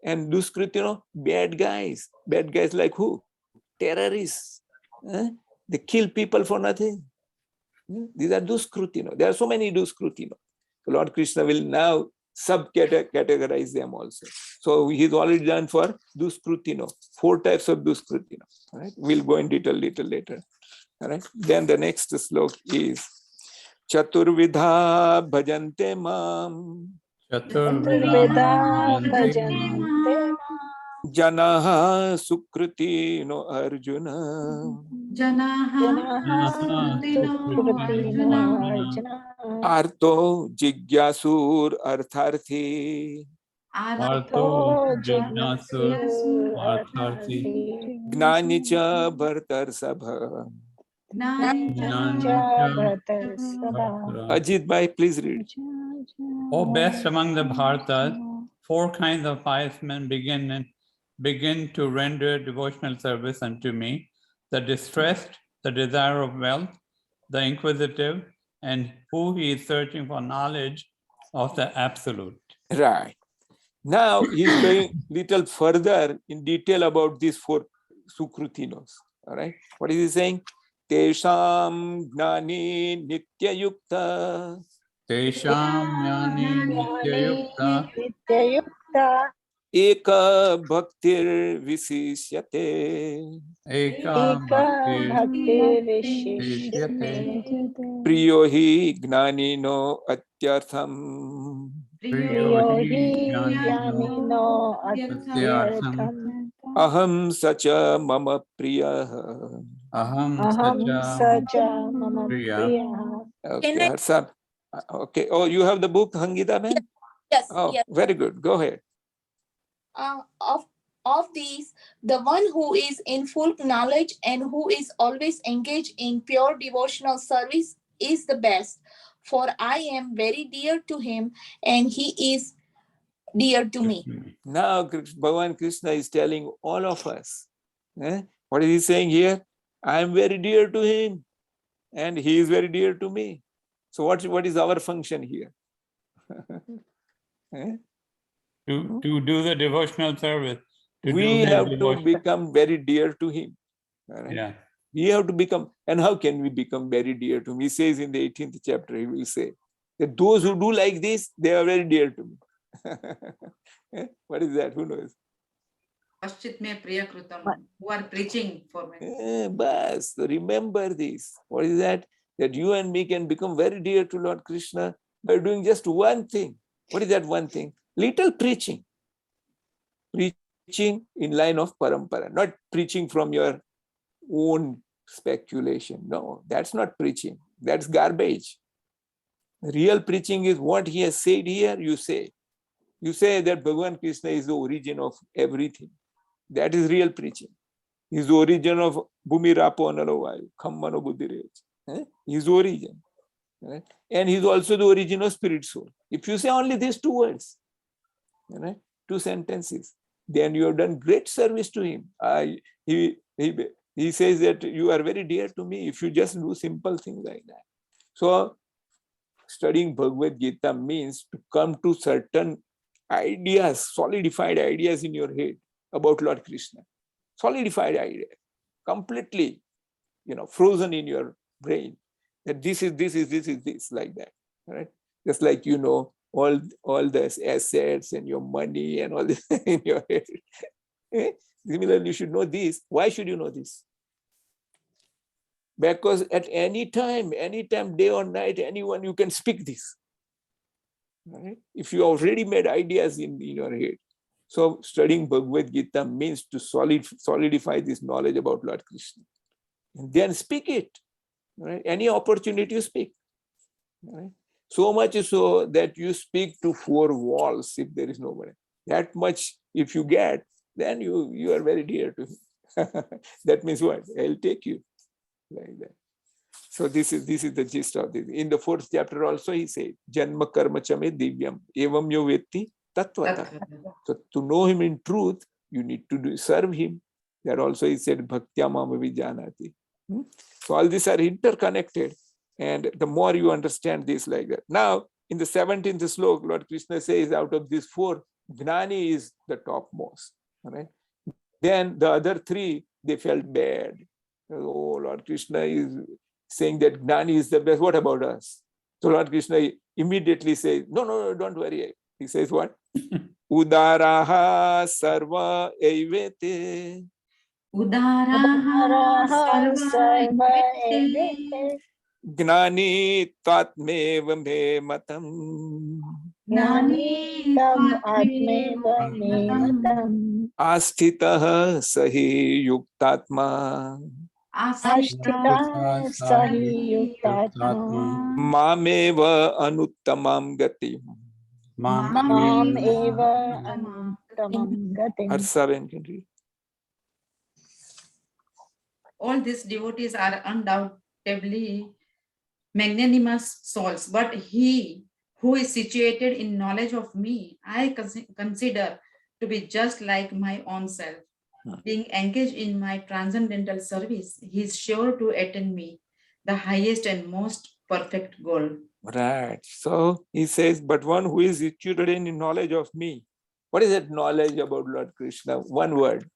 duskrutino, bad guys. Bad guys like who? Terrorists. They kill people for nothing. These are duskrutino. There are so many duskrutino. So Lord Krishna will now sub-categorize them also. So he's already done for duskrutino. 4 types of duskrutino. All right. We'll go in detail little later. All right. Then the next slok is Chaturvidha bhajante mam Chaturveda Bhajante Janaha Sukrutino Arjuna Janaha Sukritino Arjuna Arto Jigyasur Artharthi Artho Jignasur Artharthi Gnanicha Bhartar Sabha. Gnanicha Bhartar Sabha. Ajit Bhai, please read. O best among the Bharatas, 4 kinds of pious men begin to render devotional service unto me: the distressed, the desire of wealth, the inquisitive, and who he is searching for knowledge of the absolute. Right. Now he's going little further in detail about these 4 Sukrutinos. All right. What is he saying? Tesham Gnani Nitya Yukta. Tesham Jnani Nityayukta Nityayukta Eka Bhaktir Visishyate. Eka Bhakti Vishishyate Vishishyate Priyo hi Gnani no Atyartham. Priyo hi Jnanino Atyartham Aham Sacha Mama Priya. Aham Sacha Mama Priya. Priya. Okay, Harsab. Okay. Oh, you have the book, Hangita, man? Yes, Oh, yes. very good. Go ahead. Of these, the one who is in full knowledge and who is always engaged in pure devotional service is the best, for I am very dear to him and he is dear to me. Now, Bhagavan Krishna is telling all of us. What is he saying here? I am very dear to him and he is very dear to me. So what is our function here? To do the devotional service. We have to become very dear to him. All right? Yeah. We have to become, and how can we become very dear to him? He says in the 18th chapter, he will say that those who do like this, they are very dear to me. What is that? Who knows? Who are preaching for me. Bas, remember this. What is that? That you and me can become very dear to Lord Krishna by doing just one thing. What is that one thing? Little preaching. Preaching in line of parampara, not preaching from your own speculation. No, that's not preaching. That's garbage. Real preaching is what he has said here, you say. You say that Bhagavan Krishna is the origin of everything. That is real preaching. He is the origin of Bhumi Rapo Analo Vayu, Khammano Buddhirej. His origin. Right? And he's also the origin of spirit soul. If you say only these two words, right? 2 sentences, then you have done great service to him. He says that you are very dear to me if you just do simple things like that. So studying Bhagavad-Gita means to come to certain ideas, solidified ideas in your head about Lord Krishna. Solidified idea, completely, frozen in your brain. That this is this, like that. Right? Just like all the assets and your money and all this in your head. Similarly, you should know this. Why should you know this? Because at any time, day or night, anyone, you can speak this. Right? If you already made ideas in your head. So studying Bhagavad-Gita means to solidify this knowledge about Lord Krishna. And then speak it. Right? Any opportunity you speak. Right? So much so that you speak to 4 walls if there is nobody. That much if you get, then you are very dear to him. That means what? I'll take you. Like that. So this is the gist of this. In the 4th chapter also he said, Janma karma chame divyam evam yo vetti tattvata. So to know him in truth, you need to serve him. There also he said, Bhaktya mama vijanati. So all these are interconnected. And the more you understand this like that. Now, in the 17th slok, Lord Krishna says, out of these 4, Gnani is the topmost. Right? Then the other 3, they felt bad. Oh, Lord Krishna is saying that Gnani is the best. What about us? So Lord Krishna immediately says, no, don't worry. He says what? Udaraha sarva evete. Udaraha sarva evete. Gnani tatmeva me matam. Gnani tatmeva me matam. Astitah sahi yuktatma. Ashtita sahi yuktatma. Mameva anuttamam gati. Mam eva anuttamam gatim. Harsaven can read. All these devotees are undoubtedly magnanimous souls, but he who is situated in knowledge of me, I consider to be just like my own self. Being engaged in my transcendental service, he is sure to attain me, the highest and most perfect goal. Right. So he says, but one who is situated in knowledge of me. What is that knowledge about Lord Krishna? One word.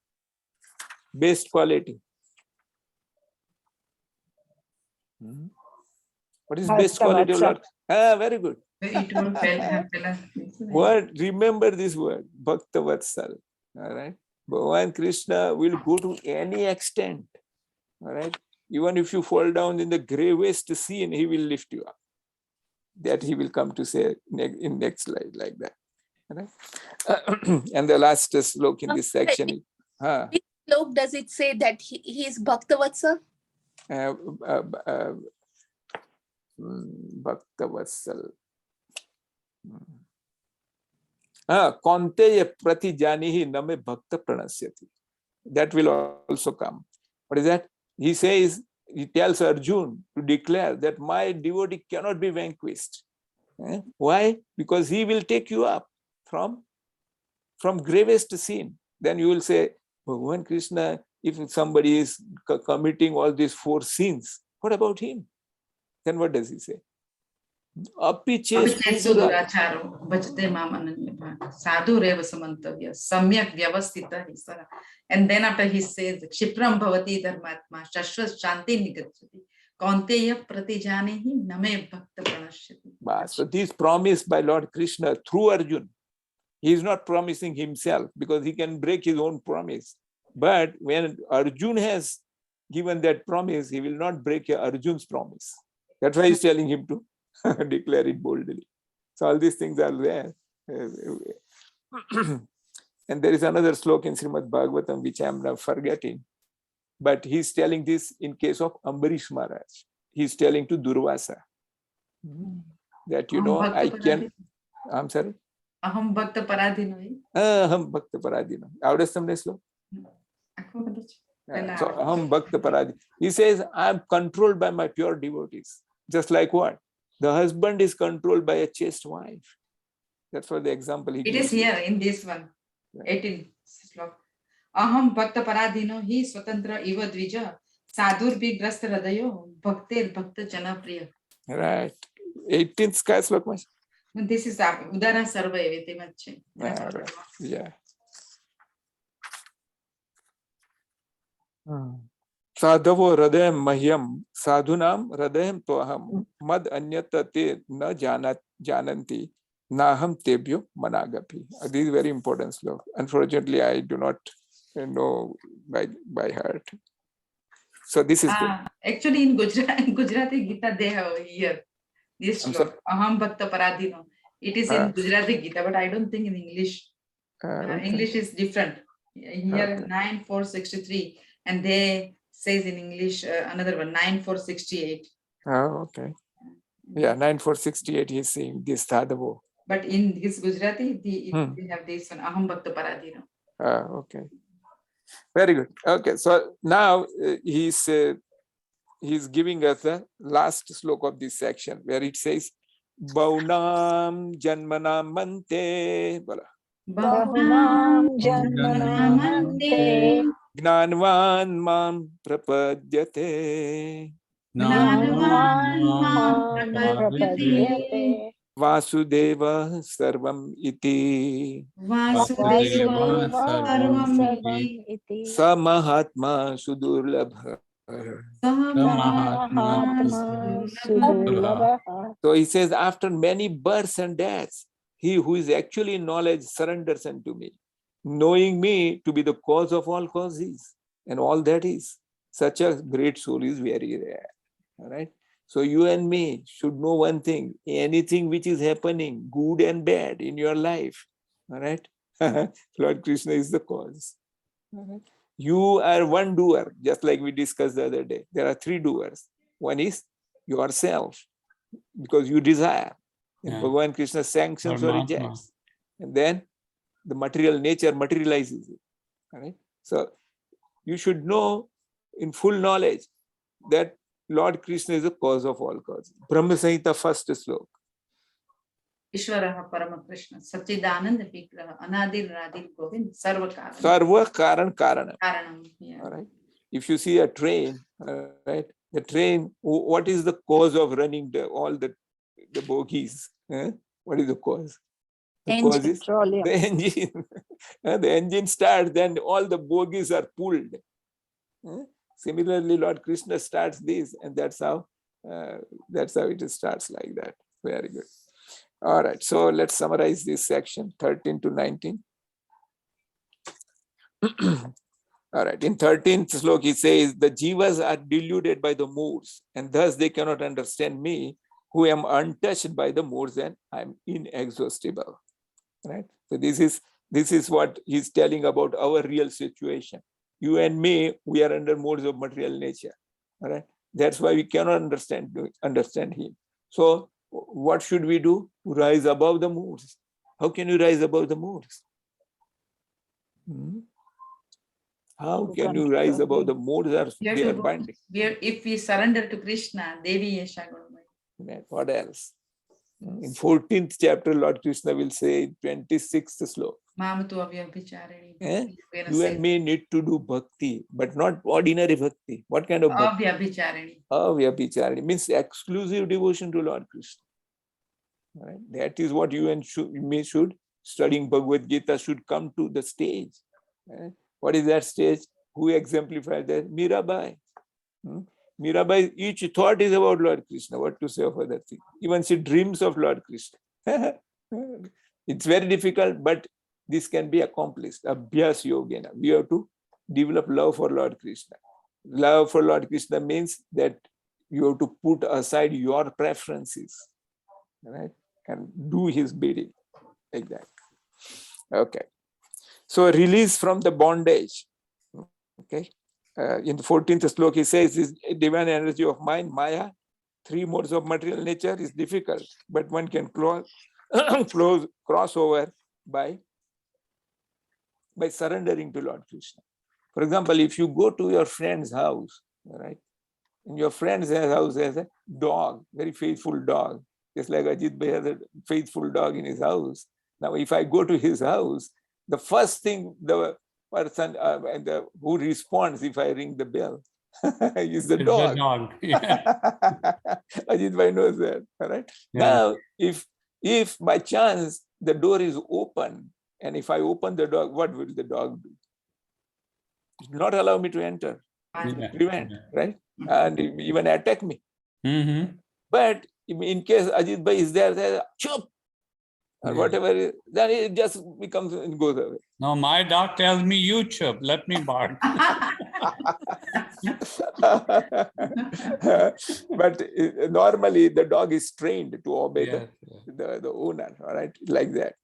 Best quality. What is best quality of Lord? Very good. Word, remember this word, Bhakta Vatsal. All right. Bhagavan Krishna will go to any extent. All right. Even if you fall down in the gravest sin, he will lift you up. That he will come to say in next slide like that. All right. And the last slok in this section is. Which slok does it say that he is Bhakta Vatsal? Bhakta Vatsal. Kaunteya prati janihi name bhakta pranasyati. That will also come. What is that? He says, he tells Arjun to declare that my devotee cannot be vanquished. Why? Because he will take you up from gravest sin. Then you will say, Bhagavan Krishna, if somebody is committing all these 4 sins, what about him? Then what does he say? Suduracharo bhajate mam ananya sadhu reva samantavya samyak vyavastita hisara. And then after he says, Kshipram bhavati dharmatma shashvat shanti nigacchati kaunteya pratijanehi name bhakta pranashyati. So this promise by Lord Krishna through Arjun, he is not promising himself because he can break his own promise. But when Arjun has given that promise, he will not break Arjun's promise. That's why he's telling him to declare it boldly. So all these things are there. And there is another slok in Srimad Bhagavatam which I am now forgetting. But he's telling this in case of Ambarish Maharaj. He's telling to Durvasa that, I can. I'm sorry? Aham bhakta paradino. Aham bhakta paradino. Avdes tamne slok? So aham bhakta paradi. He says, I am controlled by my pure devotees. Just like what? The husband is controlled by a chaste wife. That's what the example he It gives. is here in this one, 18 slok. Aham bhakta paradino hi swatantra iva dvija sadhur vigrasta hridayo bhaktir bhakta janapriya. Right. 18th sky slok. This is udara sarva evite mache. Yeah. Sadhavo hridayam mahyam sadhunam hridayam toham mad anyata te na jananti naham tebhyo managapi. This is very important slok. Unfortunately, I do not know by heart. So this is good. Actually in Gujarati Gita they have here this slok. Aham bhakta paradino. It is in Gujarati Gita, but I don't think in English. Okay. English is different. Here Okay. 9463, and they says in English another one 9468. Oh, okay. Yeah, 9468 he's saying this Sadhavo. But in his Gujarati, they have this one Aham bhakta paradino. Okay. Very good. Okay, so now he's giving us the last sloka of this section where it says Baunam Janmanam Mante Bahunam janmanam ante Gnanvan Mam Prapadyate Gnanvan mam prapadyate Vasudeva Sarvam Iti Vasudeva sarvam iti Samahatma Sudurlabha. Mahatma sudurlabha. So he says, after many births and deaths, he who is actually in knowledge surrenders unto me, knowing me to be the cause of all causes and all that is. Such a great soul is very rare. All right. So you and me should know one thing: anything which is happening, good and bad in your life, all right, Lord Krishna is the cause. All right. You are one doer, just like we discussed the other day. There are three doers. One is yourself, because you desire. And Bhagavan Krishna sanctions or rejects. And then the material nature materializes it. All right. So you should know in full knowledge that Lord Krishna is the cause of all causes. Brahma Samhita first slok. Ishvaraha Parama Krishna Sachidananda Vigraha Anadir Radir Govind Sarva Karanam. Sarva Karan Karanam. Karanam. Yeah. All right. If you see a train, right, the train, what is the cause of running all the bogies? What is the cause? The cause is the engine. The engine starts, then all the bogies are pulled. Similarly, Lord Krishna starts this, and that's how it starts like that. Very good. All right, so let's summarize this section 13 to 19. All right, in 13th slok, he says, the jivas are deluded by the moods, and thus they cannot understand me, who am untouched by the moods, and I'm inexhaustible. Right? So this is what he's telling about our real situation. You and me, we are under modes of material nature. All right. That's why we cannot understand him. So what should we do? Rise above the moods. How can you rise above the moods? How can you rise above the moods? They are binding. If we surrender to Krishna, Devi Yesha Gurumai. What else? In 14th chapter, Lord Krishna will say in 26th slok. You and me need to do bhakti, but not ordinary bhakti. What kind of bhakti? Avyabhicharani means exclusive devotion to Lord Krishna. Right? That is what you and me should, studying Bhagavad-Gita, should come to the stage. Right? What is that stage? Who exemplified that? Mirabai. Mirabai, each thought is about Lord Krishna. What to say of other things? Even she dreams of Lord Krishna. It's very difficult, but this can be accomplished. Abhyas yogena. We have to develop love for Lord Krishna. Love for Lord Krishna means that you have to put aside your preferences, right, and do his bidding, like that. Okay. So release from the bondage. Okay. In the 14th slok, he says, this divine energy of mind, Maya, three modes of material nature is difficult, but one can cross over by surrendering to Lord Krishna. For example, if you go to your friend's house, right, and your friend's house has a dog, very faithful dog, just like Ajit Bhai has a faithful dog in his house. Now, if I go to his house, the first thing the person who responds if I ring the bell is the dog. The dog. Yeah. Ajit Bhai knows that. All right. Yeah. Now, if by chance the door is open, and if I open the door, what will the dog do? It will not allow me to enter, Yeah. prevent, right? And even attack me. Mm-hmm. But in case Ajit Bhai is there, say, chup, or whatever, then it just becomes and goes away. No, my dog tells me, you chirp, let me bark. But normally the dog is trained to obey Yes, the owner, all right, like that.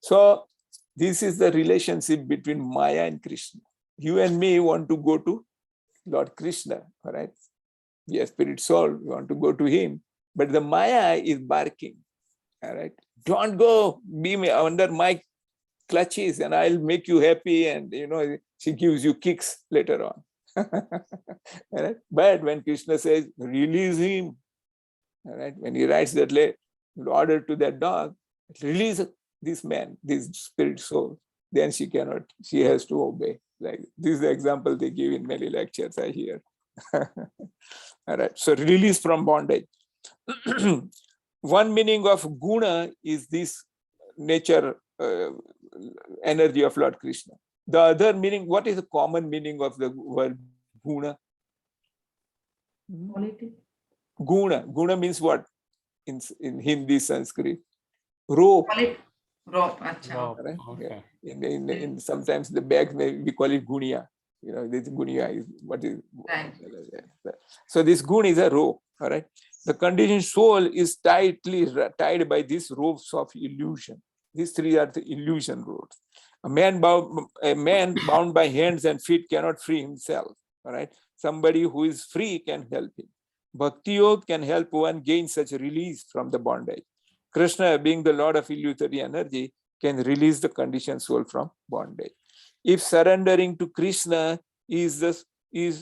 So this is the relationship between Maya and Krishna. You and me want to go to Lord Krishna, all right? We are spirit soul, we want to go to him, but the Maya is barking, all right? Don't go, be under my clutches and I'll make you happy, and she gives you kicks later on. All right? But when Krishna says, release him, all right, when he writes that order to that dog, release this man, this spirit soul, then she has to obey. Like this is the example they give in many lectures I hear. All right, so release from bondage. One meaning of guna is this nature, energy of Lord Krishna. The other meaning, what is the common meaning of the word guna? Quality. Guna means what in Hindi, Sanskrit? Rope. Rope. Acha. Right? Okay. In sometimes the bags we call it gunia. This gunia is what is. Right. So this gun is a rope. All right. The conditioned soul is tightly tied by these ropes of illusion. These three are the illusion ropes. A man bound by hands and feet cannot free himself. All right. Somebody who is free can help him. Bhakti Yoga can help one gain such a release from the bondage. Krishna, being the Lord of illusory energy, can release the conditioned soul from bondage. If surrendering to Krishna is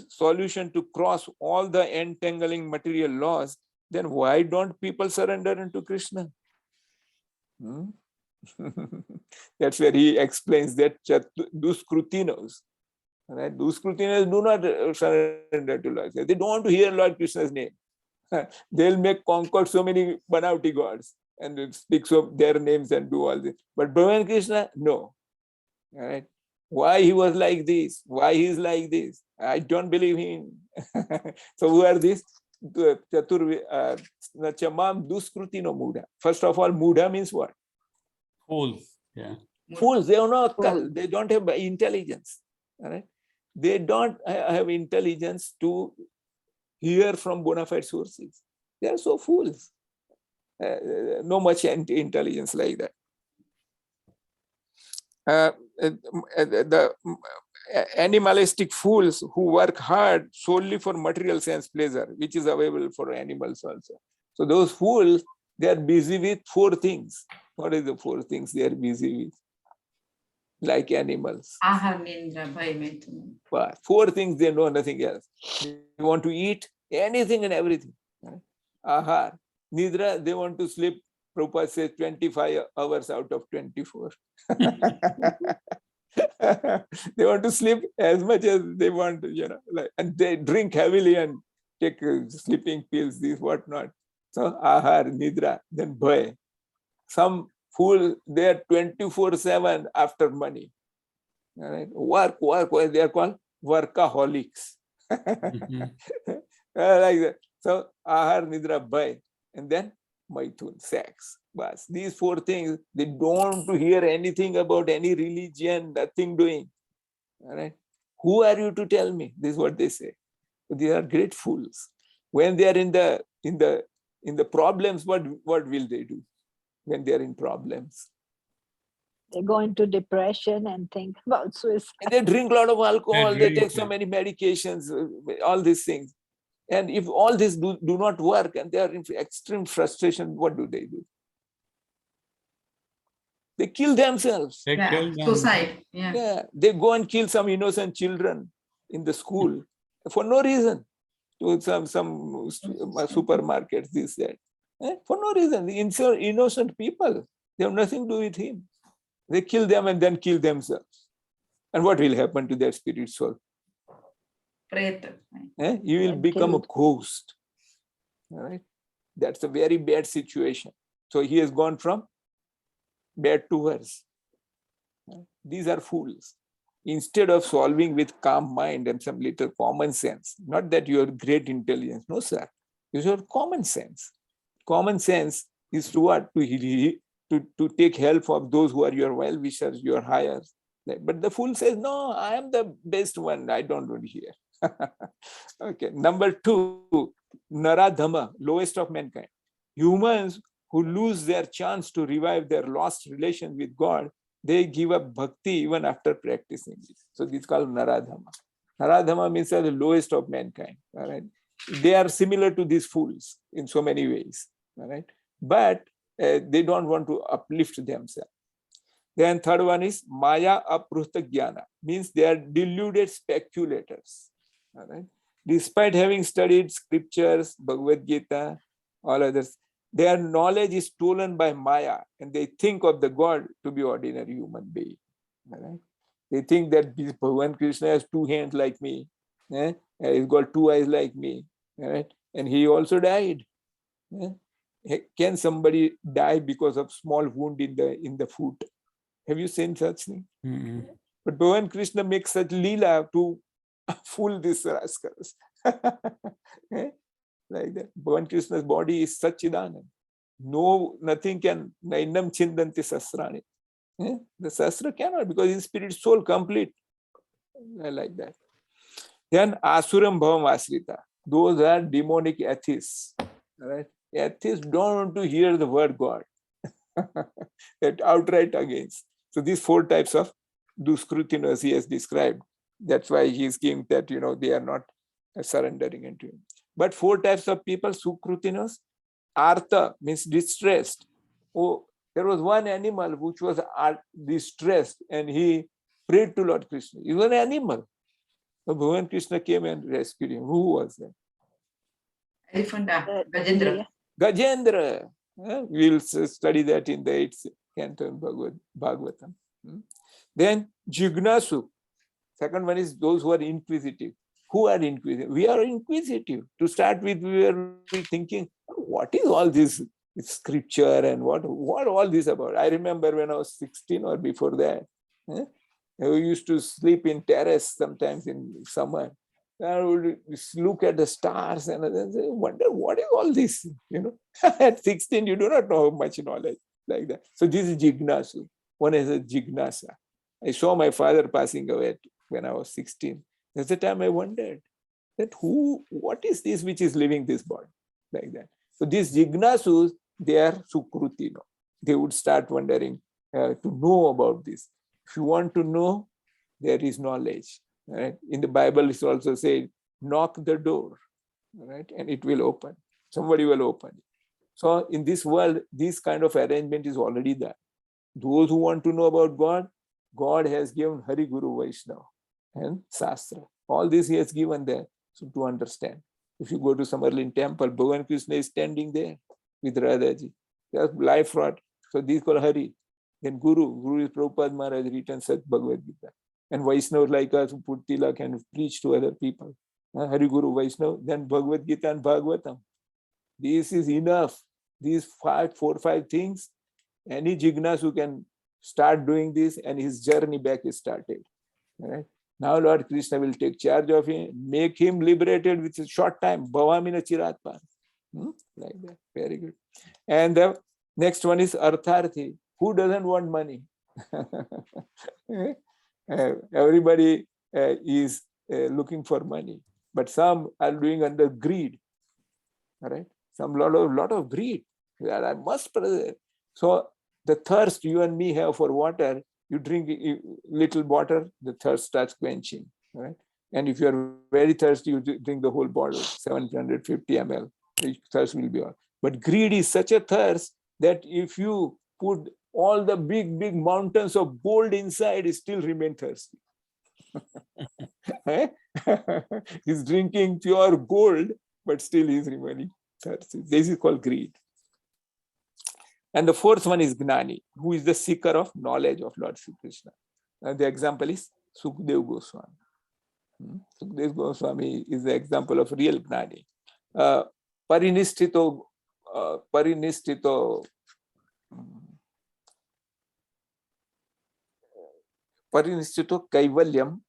solution to cross all the entangling material laws, then why don't people surrender into Krishna? That's where he explains that Duskrutinos. Right? Duskrutinos do not surrender to Lord. They don't want to hear Lord Krishna's name. They'll conquer so many banauti gods and speak of their names and do all this. But Brahman Krishna, no. All right? Why he was like this? Why he is like this? I don't believe him. So who are these? Chamam Duskrutino Mudha. First of all, Mudha means what? Fools. Yeah. Fools. They are not. They don't have intelligence. All right? They don't have intelligence to hear from bona fide sources. They are so fools. No much intelligence like that. The animalistic fools who work hard solely for material sense pleasure, which is available for animals also. So those fools, they are busy with 4 things. What is the 4 things they are busy with? Like animals. Ahar, nindra, bhai, maituna. 4 things, they know nothing else. They want to eat anything and everything. Ahar. Nidra, they want to sleep. Prabhupada says 25 hours out of 24. They want to sleep as much as they want, and they drink heavily and take sleeping pills, this, whatnot. So, ahar, nidra, then bhai. Some fool, they are 24/7 after money. All right? Work, they are called workaholics. Mm-hmm. Like that. So, ahar, nidra, bhai, and then maithun, sex. But these 4 things, they don't want to hear anything about any religion, nothing doing. All right? Who are you to tell me? This is what they say. So these are great fools. When they are in the problems, what will they do? When they are in problems, They go into depression and think about suicide. and they drink a lot of alcohol, they take so many medications, all these things. And if all this do not work and they are in extreme frustration, what do? They kill themselves. They kill them. Suicide. Yeah. Yeah, they go and kill some innocent children in the school for no reason to some supermarkets, this, that. For no reason. The innocent people, they have nothing to do with him. They kill them and then kill themselves. And what will happen to their spirit soul? You will become a ghost. All right? That's a very bad situation. So he has gone from bad to worse. These are fools. Instead of solving with calm mind and some little common sense, not that you have great intelligence, no sir, you have common sense. Common sense is to what? To take help of those who are your well-wishers, your hires. But the fool says, no, I am the best one, I don't want to hear. Okay, number 2, Naradhama, lowest of mankind. Humans who lose their chance to revive their lost relation with God, they give up bhakti even after practicing it. So this is called Naradhama. Naradhama means the lowest of mankind. All right. They are similar to these fools in so many ways. All right. But they don't want to uplift themselves. Then third one is Maya Aprutha Jnana, means they are deluded speculators. All right. Despite having studied scriptures, Bhagavad-Gita, all others, their knowledge is stolen by Maya and they think of the God to be ordinary human being. All right. They think that Bhagavan Krishna has 2 hands like me. He's got 2 eyes like me. All right. And he also died. Can somebody die because of small wound in the foot? Have you seen such thing? Mm-hmm. But Bhagavan Krishna makes such leela to fool these rascals. Like that. Bhagavan Krishna's body is Satchidanand. No, nothing can. Nainam chindanti sasrani. The sastra cannot, because his spirit is soul complete. I like that. Then asuram bhavam asrita. Those are demonic atheists. Right? Atheists don't want to hear the word God. That outright against. So these 4 types of duskrutinos he has described. That's why he is giving that, they are not surrendering into him. But 4 types of people, sukrutinos. Artha means distressed. Oh, there was one animal which was distressed and he prayed to Lord Krishna. He was an animal. So Bhagavan Krishna came and rescued him. Who was that? Elephant, Gajendra. Gajendra. We'll study that in the 8th canto of Bhagavatam. Then Jignasu. Second one is those who are inquisitive. Who are inquisitive? We are inquisitive. To start with, we were thinking, what is all this scripture and what all this about? I remember when I was 16 or before that, we used to sleep in terrace sometimes in summer. I would look at the stars and wonder, what is all this? At 16, you do not know much knowledge like that. So this is Jignasu. One is a Jignasa. I saw my father passing away when I was 16. That's the time I wondered that what is this which is living this body like that? So these Jignasus, they are Sukrutino. They would start wondering to know about this. If you want to know, there is knowledge. Right? In the Bible, it's also said, knock the door, right? And it will open. Somebody will open it. So in this world, this kind of arrangement is already there. Those who want to know about God, God has given Hari Guru Vaishnava and Shastra. All this he has given there, so to understand. If you go to Samarlin temple, Bhagavan Krishna is standing there with Radhaji. Just life rod. So these called Hari. Then Guru is Prabhupada Maharaj written such Bhagavad-Gita. And Vaishnavas like us who put tilak and preach to other people. Hari Guru Vaishnava, then Bhagavad-Gita and Bhagavatam. This is enough. These 4 or 5 things, any Jignas who can start doing this and his journey back is started. Right? Now Lord Krishna will take charge of him, make him liberated with a short time. Bhavamina Chiratpan. Like that. Very good. And the next one is Artharthi. Who doesn't want money? Everybody is looking for money, but some are doing under greed. All right, some lot of greed. I must. So the thirst you and me have for water, you drink little water, the thirst starts quenching. Right, and if you are very thirsty, you drink the whole bottle, 750 ml. The thirst will be on. But greed is such a thirst that if you put all the big mountains of gold inside, it still remain thirsty. He's drinking pure gold, but still he's remaining thirsty. This is called greed. And the fourth one is Gnani, who is the seeker of knowledge of Lord Sri Krishna. The example is Sukdev Goswami. Sukdev Goswami is the example of real Gnani. Parinistito Kaivalyam.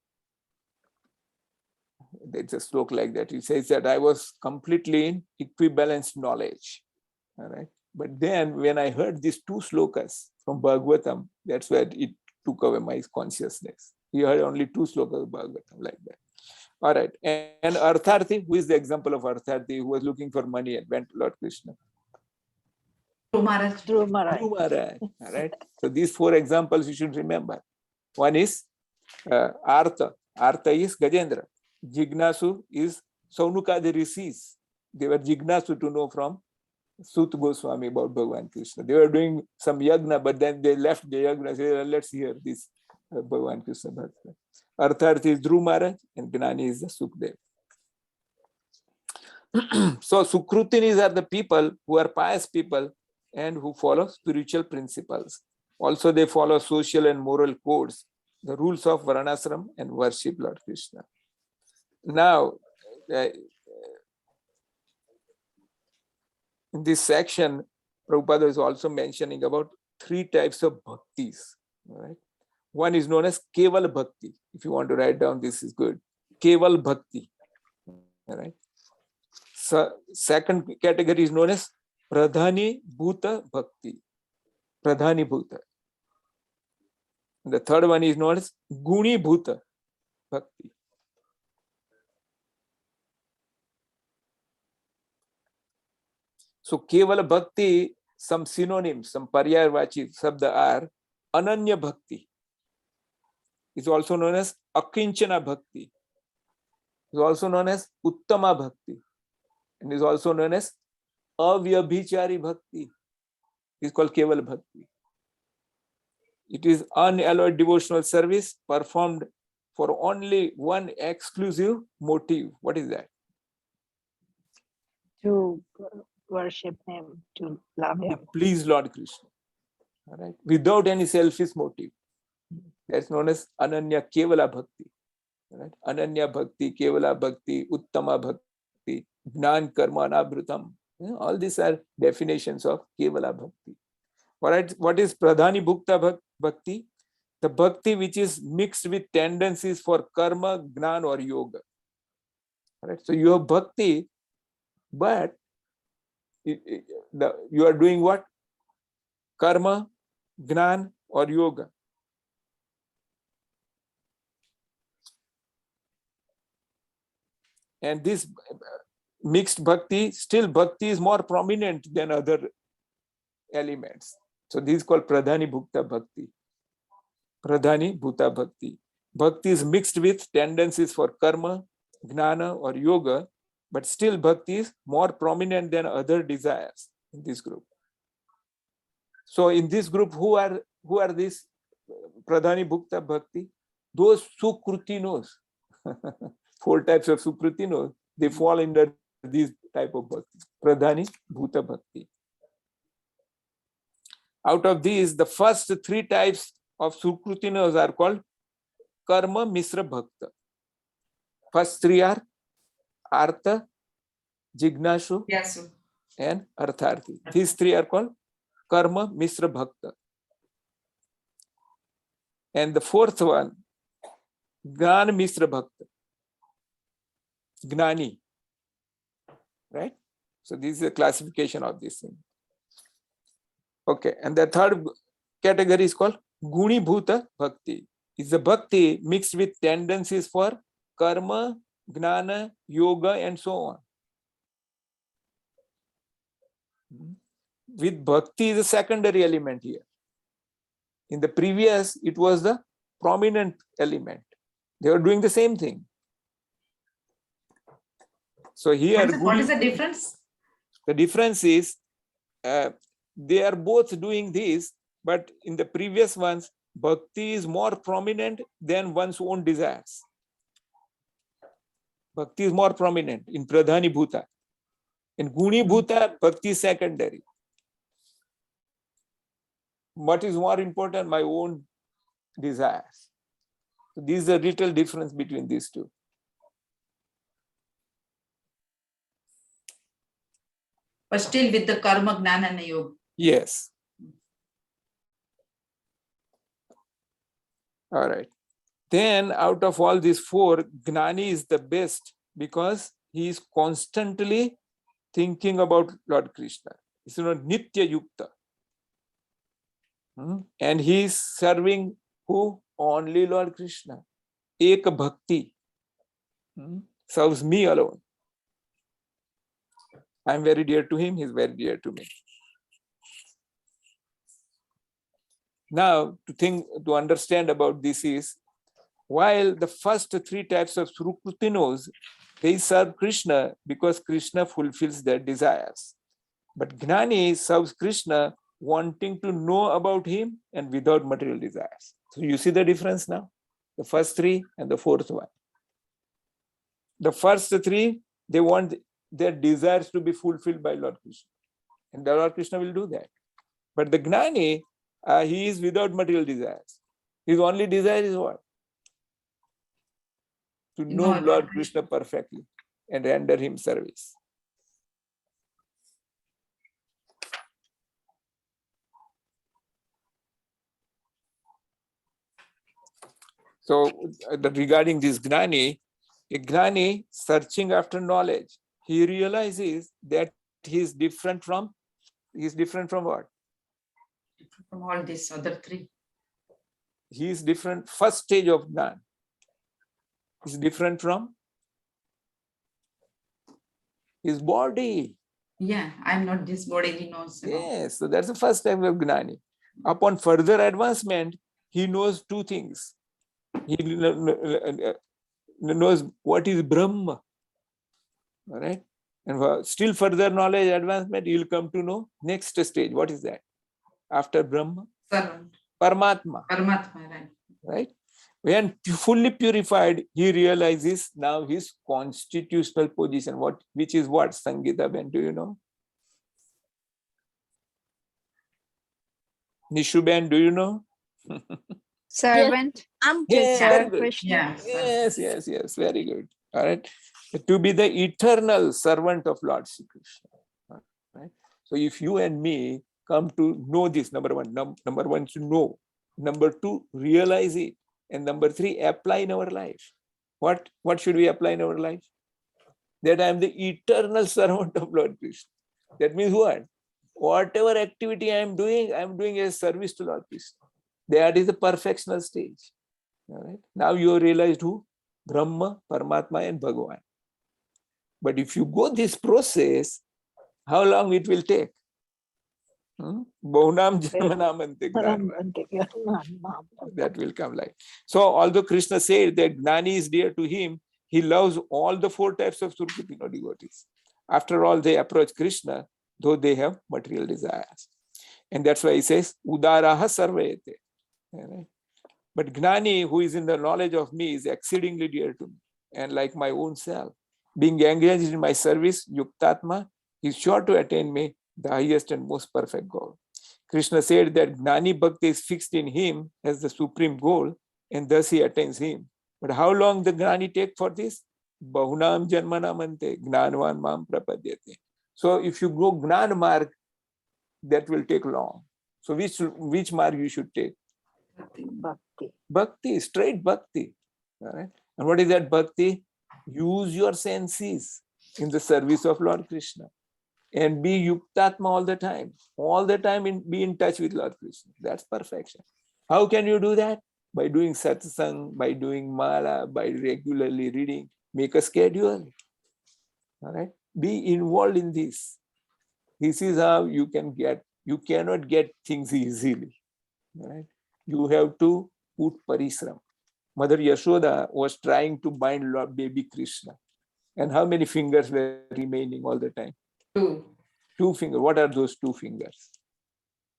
There's a sloka like that. It says that I was completely in equibalanced knowledge. All right. But then when I heard these two slokas from Bhagavatam, that's where it took away my consciousness. He heard only two slokas of Bhagavatam like that. All right. And Artharthi, who is the example of Artharthi, who was looking for money and went to Lord Krishna? Dhruv Maharaj. All right. So these four examples you should remember. One is Artha. Artha is Gajendra. Jignasu is Saunuka the rishis. They were Jignasu to know from Sut Goswami about Bhagavan Krishna. They were doing some yagna, but then they left the yagna and said, let's hear this Bhagavan Krishna Bhakti. Artharthi is Dhruv Maharaj and Gnani is the Sukdev. So Sukrutinis are the people who are pious people and who follow spiritual principles. Also they follow social and moral codes, the rules of Varnashram and worship Lord Krishna. Now, in this section, Prabhupada is also mentioning about three types of bhaktis. Right? One is known as Keval Bhakti. If you want to write down, this is good. Keval Bhakti. All right? So, second category is known as Pradhani Bhuta Bhakti. Pradhani Bhuta. And the third one is known as Guni Bhuta Bhakti. So Kevala Bhakti, some synonyms, some paryarvachi sabda are Ananya Bhakti. Is also known as Akinchana Bhakti. Is also known as Uttama Bhakti. And is also known as Avyabhichari Bhakti. Is called Kevala Bhakti. It is unalloyed devotional service performed for only one exclusive motive. What is that? To worship him, to love him. To please Lord Krishna. All right? Without any selfish motive. That's known as Ananya Kevala Bhakti. All right? Ananya Bhakti, Kevala Bhakti, Uttama Bhakti, Gnan Karma Anabhrutam. All these are definitions of Kevala Bhakti. All right? What is Pradhani Bhukta Bhakti? The Bhakti which is mixed with tendencies for karma, gnan or yoga. All right? So you have Bhakti, but you are doing what? Karma, Gnan or yoga. And this mixed bhakti, still bhakti is more prominent than other elements. So this is called Pradhani Bhukta Bhakti. Pradhani Bhuta Bhakti. Bhakti is mixed with tendencies for karma, gnana or yoga, but still bhakti is more prominent than other desires in this group. So in this group, who are these Pradhani Bhukta Bhakti? Those Sukrutinos. 4 types of Sukrutinos, they fall under this type of bhakti. Pradhani Bhuta Bhakti. Out of these, the first 3 types of Sukrutinos are called Karma Misra Bhakta. First 3 are Artha, Jignashu, and Artharthi. These 3 are called Karma Misra Bhakta. And the 4th one, Gnan Misra Bhakta. Gnani. Right? So this is a classification of this thing. Okay. And the 3rd category is called Guni Bhuta Bhakti. It's a bhakti mixed with tendencies for karma, gnana, yoga, and so on. With bhakti is a secondary element here. In the previous, it was the prominent element. They were doing the same thing. So here, what is the difference? The difference is they are both doing this, but in the previous ones, bhakti is more prominent than one's own desires. Bhakti is more prominent in Pradhani Bhuta. In Guni Bhuta, Bhakti is secondary. What is more important? My own desires. So this is a little difference between these two. But still with the karma, gnana and yoga. Yes. All right. Then out of all these four, Gnani is the best because he is constantly thinking about Lord Krishna. It's not Nitya Yukta. And he is serving who? Only Lord Krishna. Ek Bhakti. Serves me alone. I am very dear to him, he is very dear to me. Now, to understand about this is, while the first three types of Srukrutinos, they serve Krishna because Krishna fulfills their desires. But Gnani serves Krishna wanting to know about him and without material desires. So you see the difference now? The first three and the fourth one. The first three, they want their desires to be fulfilled by Lord Krishna. And the Lord Krishna will do that. But the Gnani, he is without material desires. His only desire is what? To know Lord Krishna perfectly and render him service. So regarding this Gnani, a Gnani searching after knowledge, he realizes that he is different from what? From all these other three. He is different, first stage of Gnan. Is different from his body. Yeah, I'm not this body, he knows. Yes, so that's the first type of Gnani. Upon further advancement, he knows two things. He knows what is Brahma. All right. And for still further knowledge advancement, you will come to know next stage. What is that? After Brahma? Paramatma. Paramatma, right. Right? When fully purified, he realizes now his constitutional position. Which is what? Sangeeta Ben, do you know? Nishu Ben, do you know? Servant. I'm Yes, Krishna. very good. Krishna. Yes, very good. All right. To be the eternal servant of Lord Sri Krishna. Right? So if you and me come to know this, number one to know, number two, realize it, and number three, apply in our life. What should we apply in our life? That I am the eternal servant of Lord Krishna. That means what? Whatever activity I am doing as service to Lord Krishna. That is the perfectional stage. All right. Now you have realized who? Brahma, Paramatma, and Bhagavan. But if you go this process, how long it will take? Bahunam Janmanamante that will come like. So although Krishna said that Gnani is dear to him, he loves all the four types of Surkutino devotees. After all, they approach Krishna, though they have material desires. And that's why he says, Udaraha Sarvayate. Right? But Gnani, who is in the knowledge of me, is exceedingly dear to me, and like my own self. Being engaged in my service, Yuktatma, is sure to attain me, the highest and most perfect goal. Krishna said that Gnani Bhakti is fixed in him as the supreme goal, and thus he attains him. But how long the Gnani take for this? Bahunam Janmanamante, Gnanvan Mam Prapadyate. So if you go Gnan marg, that will take long. So which marg you should take? Bhakti, straight Bhakti. All right. And what is that Bhakti? Use your senses in the service of Lord Krishna and be Yuktatma all the time. All the time be in touch with Lord Krishna. That's perfection. How can you do that? By doing satsang, by doing mala, by regularly reading. Make a schedule. All right. Be involved in this. This is how you cannot get things easily. All right. You have to put parisram. Mother Yashoda was trying to bind Lord baby Krishna. And how many fingers were remaining all the time? Two fingers. What are those two fingers?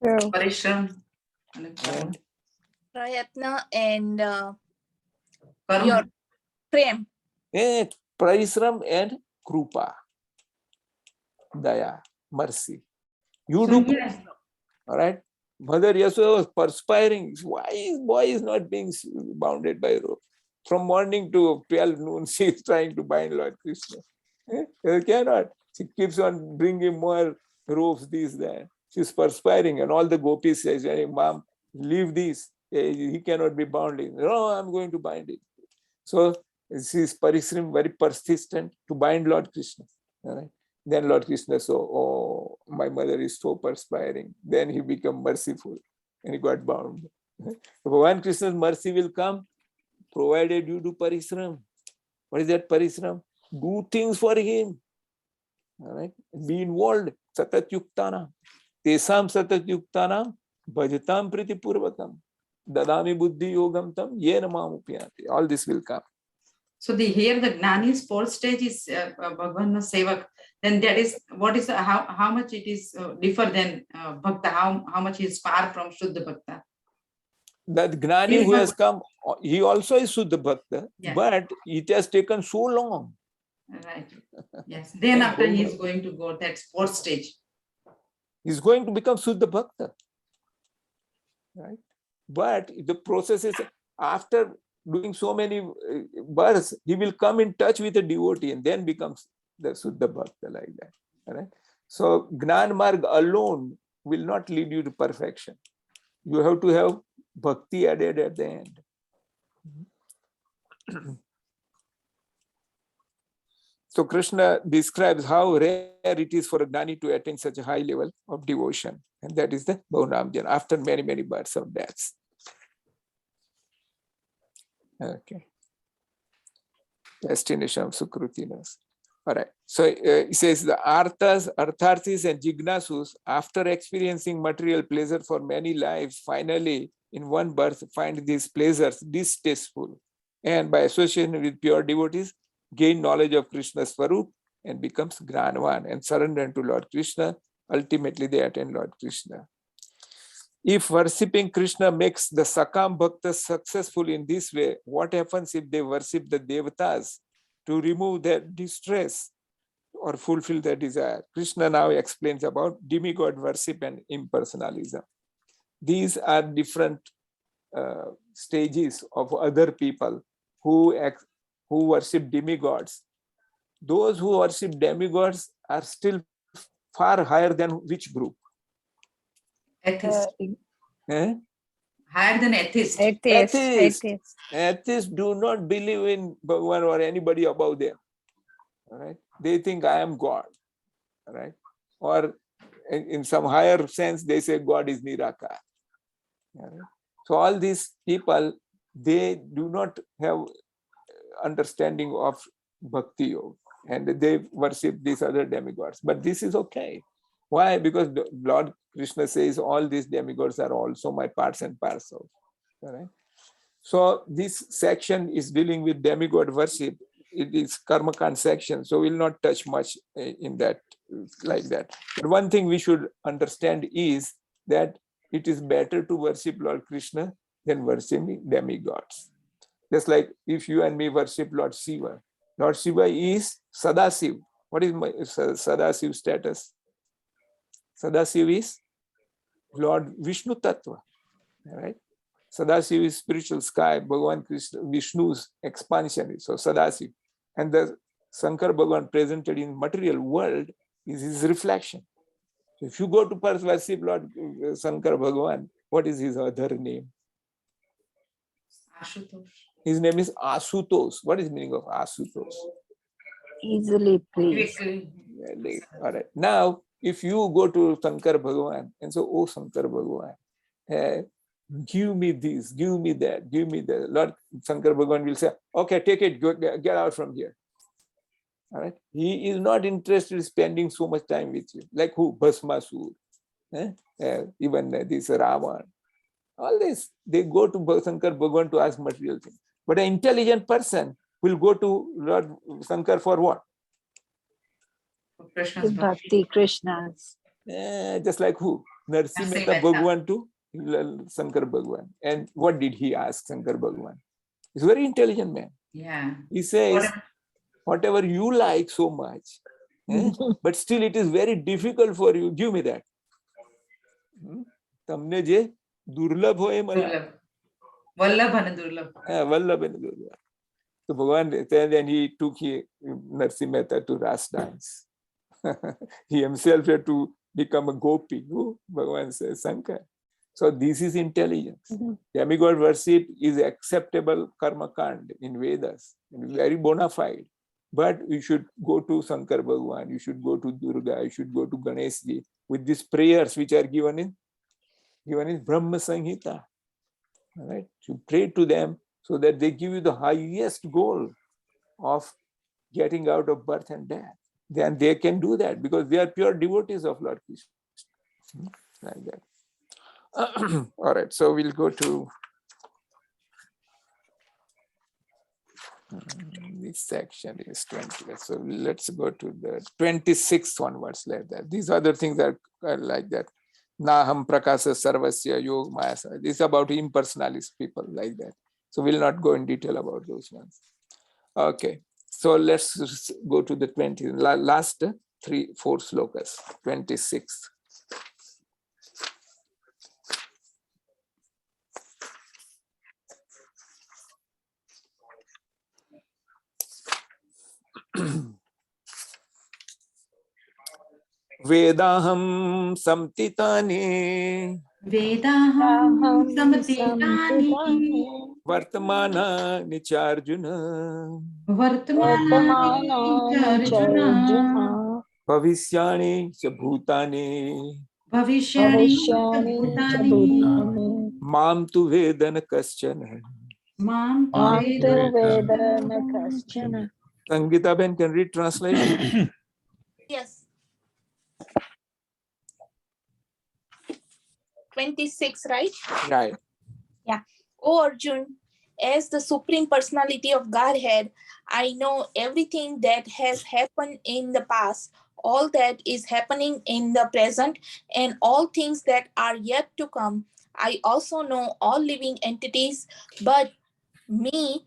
Parishram. Prayatna and your prem. Parisram and Krupa. Daya, mercy. You So do here, parisram. All right. Mother Yasoda was perspiring. Why is boy is not being bounded by rope? From morning to 12 noon, she is trying to bind Lord Krishna. She cannot. She keeps on bringing more ropes, this, that. She's perspiring, and all the gopis say, hey, Mom, leave this. He cannot be bound. No, I'm going to bind it. So she is very persistent to bind Lord Krishna. All right. Then Lord Krishna saw, oh, my mother is so perspiring. Then he became merciful and he got bound. Bhagavan Krishna's mercy will come provided you do parisram. What is that parisram? Do things for him. All right. Be involved. Satat yuktana. Tesam satat yuktana. Bhajatam priti purvatam. Dadami buddhi yogam tam. Yena mamupyati. All this will come. so here the Gnani's fourth stage is Bhagavan Sevak. Then that is what is how much it is differ than Bhakta? How much is far from Shuddha Bhakta? That Gnani who has come, he also is Shuddha Bhakta, but it has taken so long. Right. Yes. Then after he is going to go that fourth stage. He's going to become Shuddha Bhakta. Right? But the process is after doing so many births, he will come in touch with a devotee and then becomes the Shuddha Bhakta like that. Right? So Gnan Marg alone will not lead you to perfection. You have to have Bhakti added at the end. So Krishna describes how rare it is for a Gnani to attain such a high level of devotion. And that is the Bhaunamjan, after many, many births of deaths. Okay. Destination of Sukrutinas. All right. So it says the Artharthis and Jignasus, after experiencing material pleasure for many lives, finally in one birth find these pleasures distasteful. And by association with pure devotees, gain knowledge of Krishna's Swarup and becomes Gnanavan and surrender to Lord Krishna. Ultimately, they attain Lord Krishna. If worshipping Krishna makes the Sakam Bhaktas successful in this way, what happens if they worship the Devatas to remove their distress or fulfill their desire? Krishna now explains about demigod worship and impersonalism. These are different stages of other people who worship demigods. Those who worship demigods are still far higher than which group? Atheist. Eh? Higher than atheist. Atheists do not believe in Bhagavan or anybody above them. All right? They think I am God. All right? Or in some higher sense, they say God is Nirakar. All right? So all these people, they do not have understanding of Bhakti Yoga and they worship these other demigods. But this is okay. Why? Because Lord Krishna says all these demigods are also my parts and parcels. All right? So this section is dealing with demigod worship. It is Karmakand section, so we'll not touch much in that like that. But one thing we should understand is that it is better to worship Lord Krishna than worshiping demigods. Just like if you and me worship Lord Shiva. Lord Shiva is Sadasiv. What is my Sadasiv status? Sadasiv is Lord Vishnu Tattva. Right? Sadasiv is spiritual sky. Bhagavan Krishna, Vishnu's expansion. So Sadasiv. And the Shankar Bhagavan presented in material world is his reflection. So if you go to worship Lord Shankar Bhagavan, what is his other name? Ashutosh. His name is Asutosh. What is the meaning of Asutosh? Easily pleased. All right. Now, if you go to Shankar Bhagavan and so, oh Shankar Bhagavan, give me this, give me that, give me that. Lord Shankar Bhagavan will say, okay, take it, go, get out from here. All right. He is not interested in spending so much time with you. Like who? Bhasmasur. Even this Ravan. All this, they go to Shankar Bhagavan to ask material things. But an intelligent person will go to Lord Shankar for what? Krishna's Bhakti, Krishna's. Just like who? Narsimha Bhagavan to Shankar Bhagavan. And what did he ask Shankar Bhagavan? He's a very intelligent man. Yeah. He says, whatever you like so much, but still it is very difficult for you. Give me that. તમને જે દુર્લભ હોય મને વલ્લભ અને દુર્લભ. વલ્લભ અને દુર્લભ. So Bhagavan, then he took Narsimha Mehta to Ras dance. He himself had to become a gopi. Bhagavan says, Shankar. So this is intelligence. Demigod worship is acceptable karma kand in Vedas, very bona fide. But you should go to Shankar Bhagavan, you should go to Durga, you should go to Ganesh Ji with these prayers which are given in Brahma Samhita. All right? You pray to them so that they give you the highest goal of getting out of birth and death. Then they can do that because they are pure devotees of Lord Krishna. Like that. All right, so we'll go to this section is 20. So let's go to the 26th onwards like that. These other things are like that. Naham prakasa sarvasya yog maya. This is about impersonalist people like that. So we'll not go in detail about those ones. Okay, so let's go to the 20, last 3-4 slokas, 26. Vedaham samtitani Vartamana nicharjuna Bhavishyani cha bhutani Mam tu vedana kaschana. Sangeeta Ben can read translation. Yes. 26, right? Right. Yeah. O Arjun, as the Supreme Personality of Godhead, I know everything that has happened in the past, all that is happening in the present, and all things that are yet to come. I also know all living entities, but me,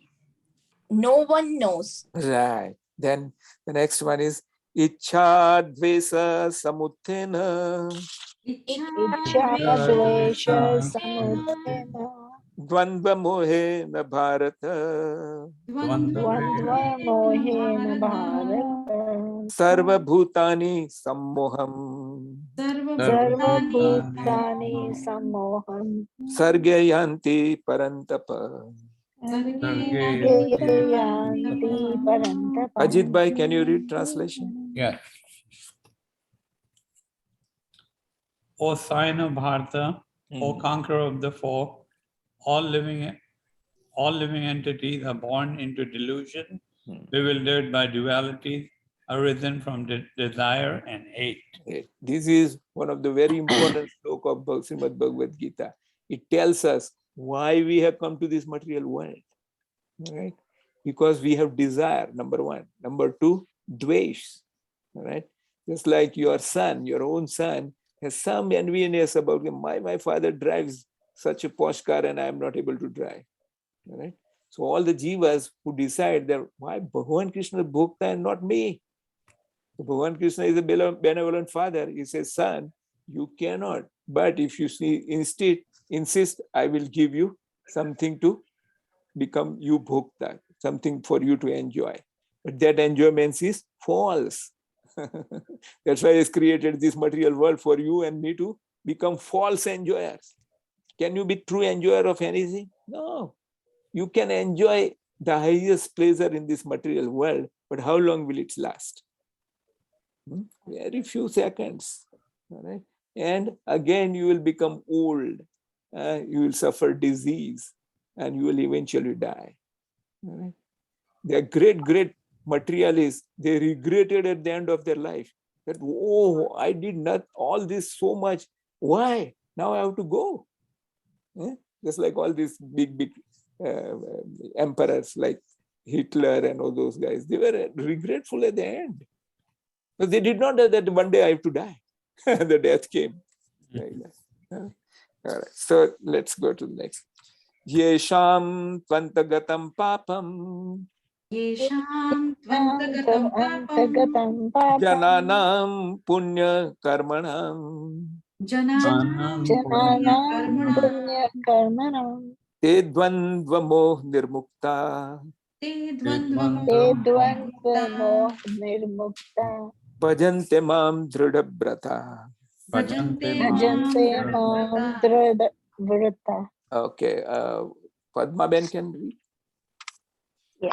no one knows. Right. Then the next one is Ichha Dvesa Samuthena Dvandva Mohena Bharata Sarva Bhutani Sammoham Sargayanti Parantapa. Ajit Bhai, can you read translation? Yes. O sign of Bharata, O conqueror of the four, all living entities are born into delusion, bewildered by duality, arisen from desire and hate. This is one of the very important sloka of Srimad Bhagavad-Gita. It tells us why we have come to this material world. Right? Because we have desire, number one. Number two, dvesh. Right? Just like your son, your own son, has some enviness about him. My father drives such a posh car and I am not able to drive. Right? So all the jivas who decide that why Bhagavan Krishna is Bhukta and not me. So Bhagavan Krishna is a benevolent father. He says, son, you cannot. But if you insist, I will give you something to become you bhukta, something for you to enjoy. But that enjoyment is false. That's why he's created this material world for you and me to become false enjoyers. Can you be true enjoyer of anything? No. You can enjoy the highest pleasure in this material world, but how long will it last? Very few seconds. All right? And again, you will become old. You will suffer disease and you will eventually die. All right? The great materialists, they regretted at the end of their life that, oh, I did not all this so much. Why? Now I have to go. Just like all these big emperors like Hitler and all those guys, they were regretful at the end. But they did not know that one day I have to die. The death came. Like that. All right. So let's go to the next. Yesham tvantagatam papam Yesham tvantagatam papam Antagatam papam Jananam punya karmanam jananam punya jananam karmana punya karmanam te dvandva moh nirmukta te te dvandvamo dvandva nirmukta moh nirmukta bhajante mam dridhabrata. bhajante bhajante mam mam dridhavrata. drida vrata. Okay, Padma Ben can read. Yeah.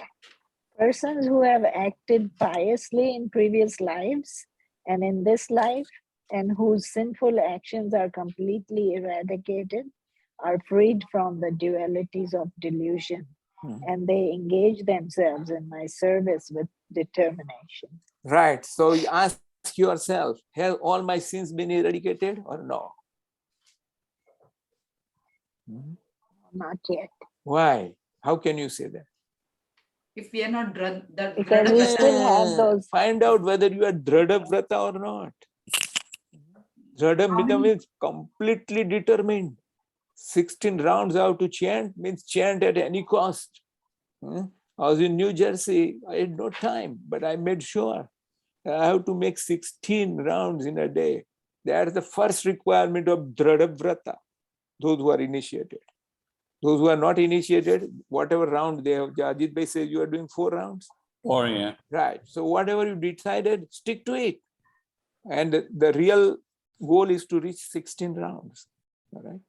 Persons who have acted piously in previous lives and in this life, and whose sinful actions are completely eradicated, are freed from the dualities of delusion, and they engage themselves in my service with determination. Right. So you ask yourself, have all my sins been eradicated or no? Not yet. Why? How can you say that? If we are not Because we still have those. Find out whether you are Dhradavrata or not. Dhradavrata means completely determined. 16 rounds out to chant means chant at any cost. I was in New Jersey. I had no time, but I made sure I have to make 16 rounds in a day. That's the first requirement of Dhradavrata, those who are initiated. Those who are not initiated, whatever round they have, Ajit Bhai says you are doing 4 rounds. 4, yeah. Right. So whatever you decided, stick to it. And the real goal is to reach 16 rounds. All right.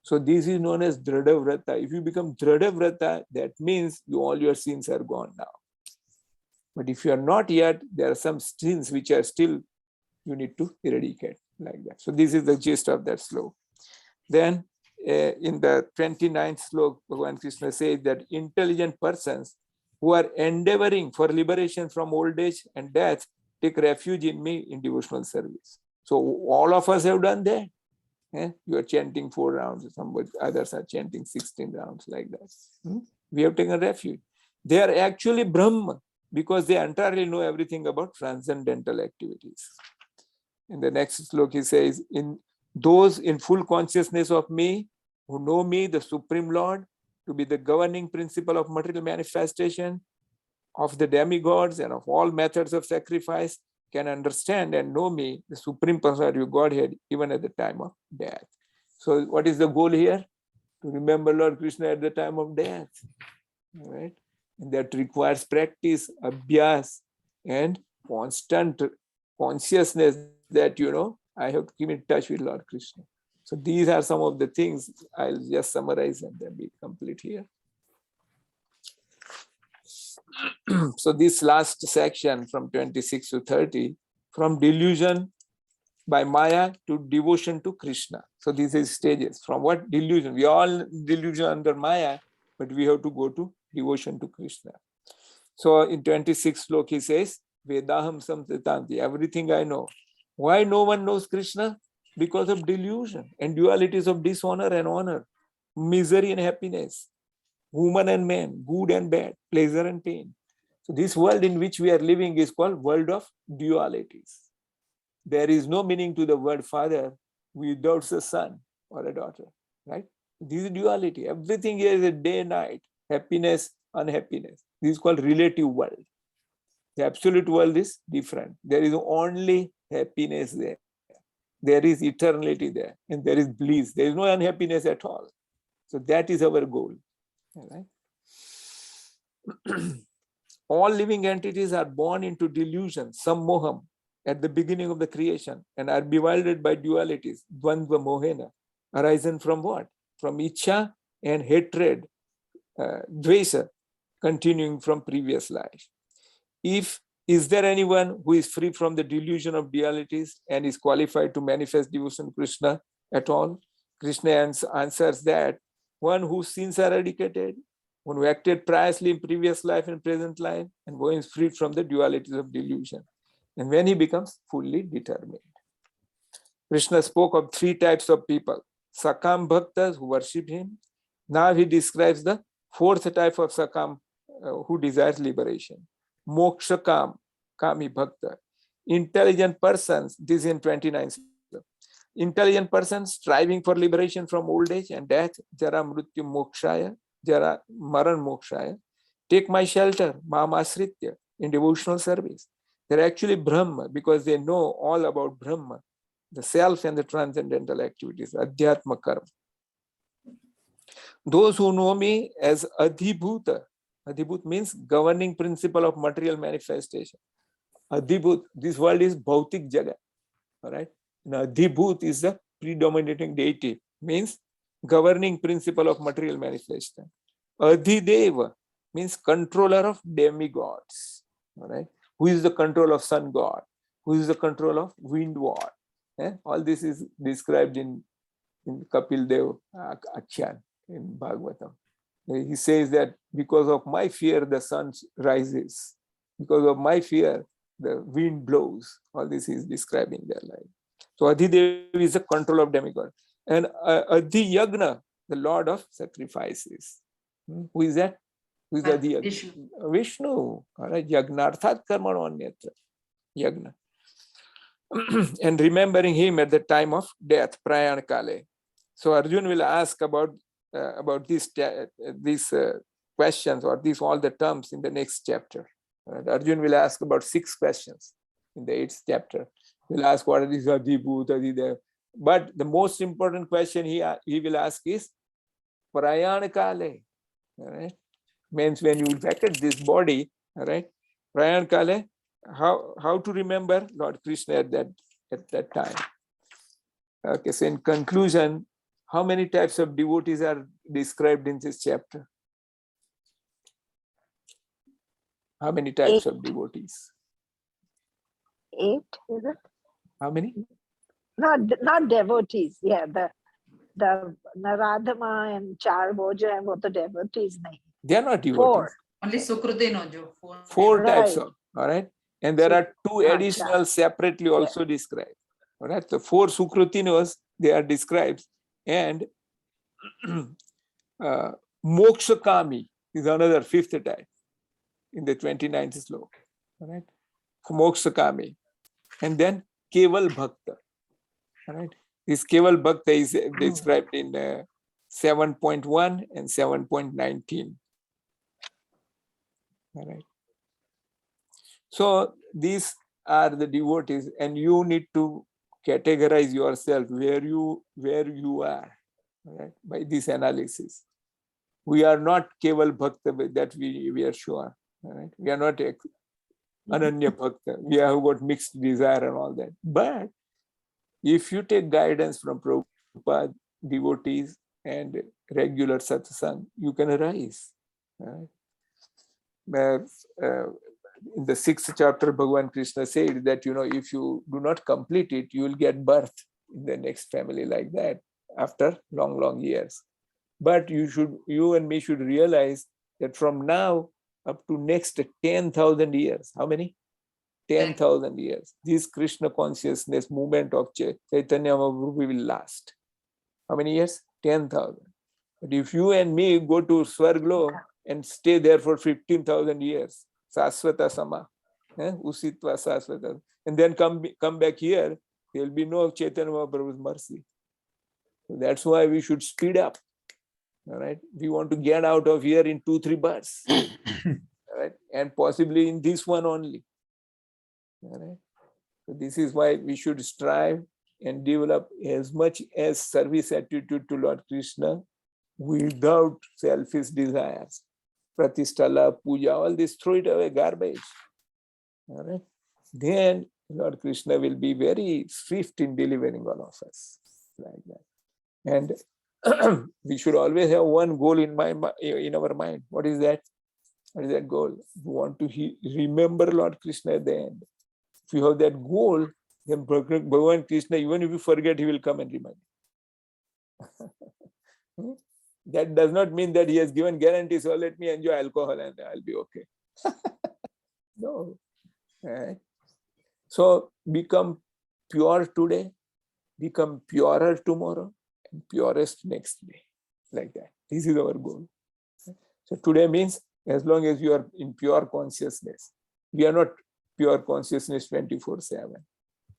So this is known as Dhradavrata. If you become Dhradavrata, that means all your sins are gone now. But if you are not yet, there are some sins which are still you need to eradicate like that. So this is the gist of that sloka. Then in the 29th sloka, Bhagavan Krishna says that intelligent persons who are endeavoring for liberation from old age and death take refuge in me in devotional service. So all of us have done that. You are chanting 4 rounds, somebody others are chanting 16 rounds like that. We have taken refuge. They are actually Brahma because they entirely know everything about transcendental activities. In the next sloka, he says, in those in full consciousness of me, who know me, the Supreme Lord, to be the governing principle of material manifestation, of the demigods and of all methods of sacrifice, can understand and know me, the Supreme Personality of Godhead, even at the time of death. So what is the goal here? To remember Lord Krishna at the time of death. All right? And that requires practice, abhyas, and constant consciousness that, I have to keep in touch with Lord Krishna. So these are some of the things. I'll just summarize and then be complete here. So this last section from 26 to 30, from delusion by Maya to devotion to Krishna. So these are stages. From what delusion? We all delusion under Maya, but we have to go to devotion to Krishna. So in 26 sloka, he says, Vedaham samsitanti, everything I know. Why no one knows Krishna? Because of delusion and dualities of dishonor and honor, misery and happiness, woman and man, good and bad, pleasure and pain. So this world in which we are living is called world of dualities. There is no meaning to the word father without a son or a daughter, right? This is duality. Everything here is a day, night, happiness, unhappiness. This is called relative world. The absolute world is different. There is only happiness there. There is eternity there, and there is bliss. There is no unhappiness at all. So that is our goal. All right? All living entities are born into delusion, some moham, at the beginning of the creation, and are bewildered by dualities, dvandva mohena, arisen from what? From ichha and hatred, dvesa, continuing from previous life. Is there anyone who is free from the delusion of dualities and is qualified to manifest devotion to Krishna at all? Krishna answers that one whose sins are eradicated, one who acted piously in previous life and present life, and who is freed from the dualities of delusion, and when he becomes fully determined. Krishna spoke of 3 types of people: Sakam Bhaktas who worship him. Now he describes the 4th type of Sakam who desires liberation. Moksha Kam, Kami Bhakta. Intelligent persons, this is in 29. Intelligent persons striving for liberation from old age and death, Jara Mrityu Mokshaya, Jara Maran Mokshaya, take my shelter, mam asritya, in devotional service. They're actually Brahma because they know all about Brahma, the self and the transcendental activities, adhyatma karma. Those who know me as adhibhuta, adhibhut means governing principle of material manifestation. Adhibhut, this world is bhautik jagat, all right? And adhibhut is the predominating deity, means governing principle of material manifestation. Adhideva means controller of demigods, all right? Who is the control of sun god? Who is the control of wind god? All this is described in Kapil Dev Akhyan in Bhagavatam. He says that because of my fear, the sun rises. Because of my fear, the wind blows. All this is describing their life. So Adhidev is the control of demigod. And Adhiyagna, the lord of sacrifices. Who is that? Who is Adhiyagna? Vishnu. All right. Yagnarthat karmano anyatra. Yagna. And remembering him at the time of death, prayan kale. So Arjun will ask about these questions or these all the terms in the next chapter. Arjun will ask about 6 questions in the 8th chapter. He'll ask what is Adhibhut, Adhidev. But the most important question he will ask is prayan kale. All right, means when you vacate this body, all right, prayan kale. How to remember Lord Krishna at that time. Okay, so in conclusion, how many types of devotees are described in this chapter? How many types 8. of devotees? 8, is it? How many? Not devotees. Yeah, the Naradhama and Charboja and what the devotees name. They are not devotees. 4. Only Sukruti no jo. 4 types Right. of, all right. And there are 2 additional separately also described. All right. So 4 Sukrutinos, they are described. And Mokshakami is another 5th type in the 29th sloka. All right. Mokshakami. And then Keval Bhakta. All right. This Keval Bhakta is described in 7.1 and 7.19. All right. So these are the devotees, and you need to categorize yourself where you are, right, by this analysis. We are not Keval Bhakta, that we are sure. Right? We are not Ananya Bhakta. We have got mixed desire and all that. But if you take guidance from Prabhupada, devotees, and regular satsang, you can arise. Right? In the 6th chapter, Bhagavan Krishna said that, if you do not complete it, you will get birth in the next family like that after long, long years. But you and me should realize that from now up to next 10,000 years, how many? 10,000 years. This Krishna consciousness movement of Chaitanya Mahaprabhu will last. How many years? 10,000. But if you and me go to Swarglo and stay there for 15,000 years, Saswata Sama, Usitva Saswata, and then come back here, there will be no Chaitanya Mahaprabhu's mercy. So that's why we should speed up. All right, we want to get out of here in 2-3 births, all right, and possibly in this one only. All right, so this is why we should strive and develop as much as service attitude to Lord Krishna without selfish desires. Pratishthala, puja, all this, throw it away, garbage. All right, then Lord Krishna will be very swift in delivering all of us like that. And we should always have one goal in our mind. What is that? What is that goal? We want to remember Lord Krishna at the end. If you have that goal, then Bhagavan Krishna, even if you forget, he will come and remind you. That does not mean that he has given guarantees, so let me enjoy alcohol and I'll be okay. No. Right? So become pure today, become purer tomorrow, and purest next day. Like that. This is our goal. So today means as long as you are in pure consciousness. We are not pure consciousness 24/7.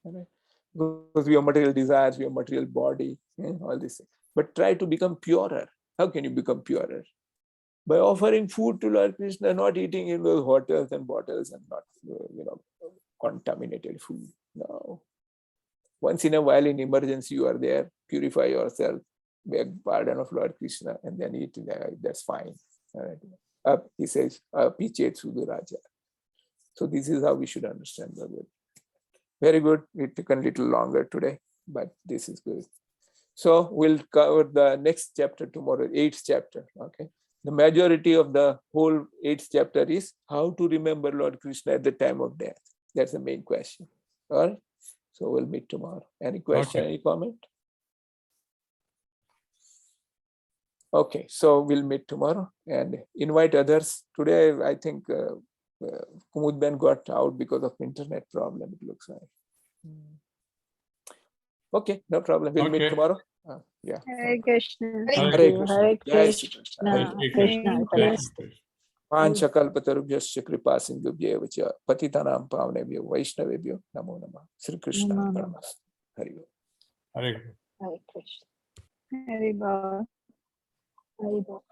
Right? Because we have material desires, we have material body, all this. But try to become purer. How can you become purer? By offering food to Lord Krishna, not eating in those hotels and bottles and not, contaminated food. No. Once in a while in emergency, you are there, purify yourself, beg pardon of Lord Krishna, and then eat. That's fine. All right. He says, Pichet Sudhuraja. So this is how we should understand Bhagavad. Very good. It took a little longer today, but this is good. So we'll cover the next chapter tomorrow, 8th chapter. Okay. The majority of the whole 8th chapter is how to remember Lord Krishna at the time of death. That's the main question. All right. So we'll meet tomorrow. Any question, any comment? Okay, so we'll meet tomorrow and invite others. Today, I think Kumud Ben got out because of internet problem, it looks like. Okay, no problem. We'll meet tomorrow. Yeah. Hare Krishna. Hare Krishna. Hare Jai Krishna. Krishna. Krishna. Panchakalpatarubhyasya Sindhubhyev cha Patitanam Pavnebhyo Vaishnavebhyo Namo Namah. Sri Krishna Namaste. Hari Om. Hare Krishna. Hare Bol. Hare Bol.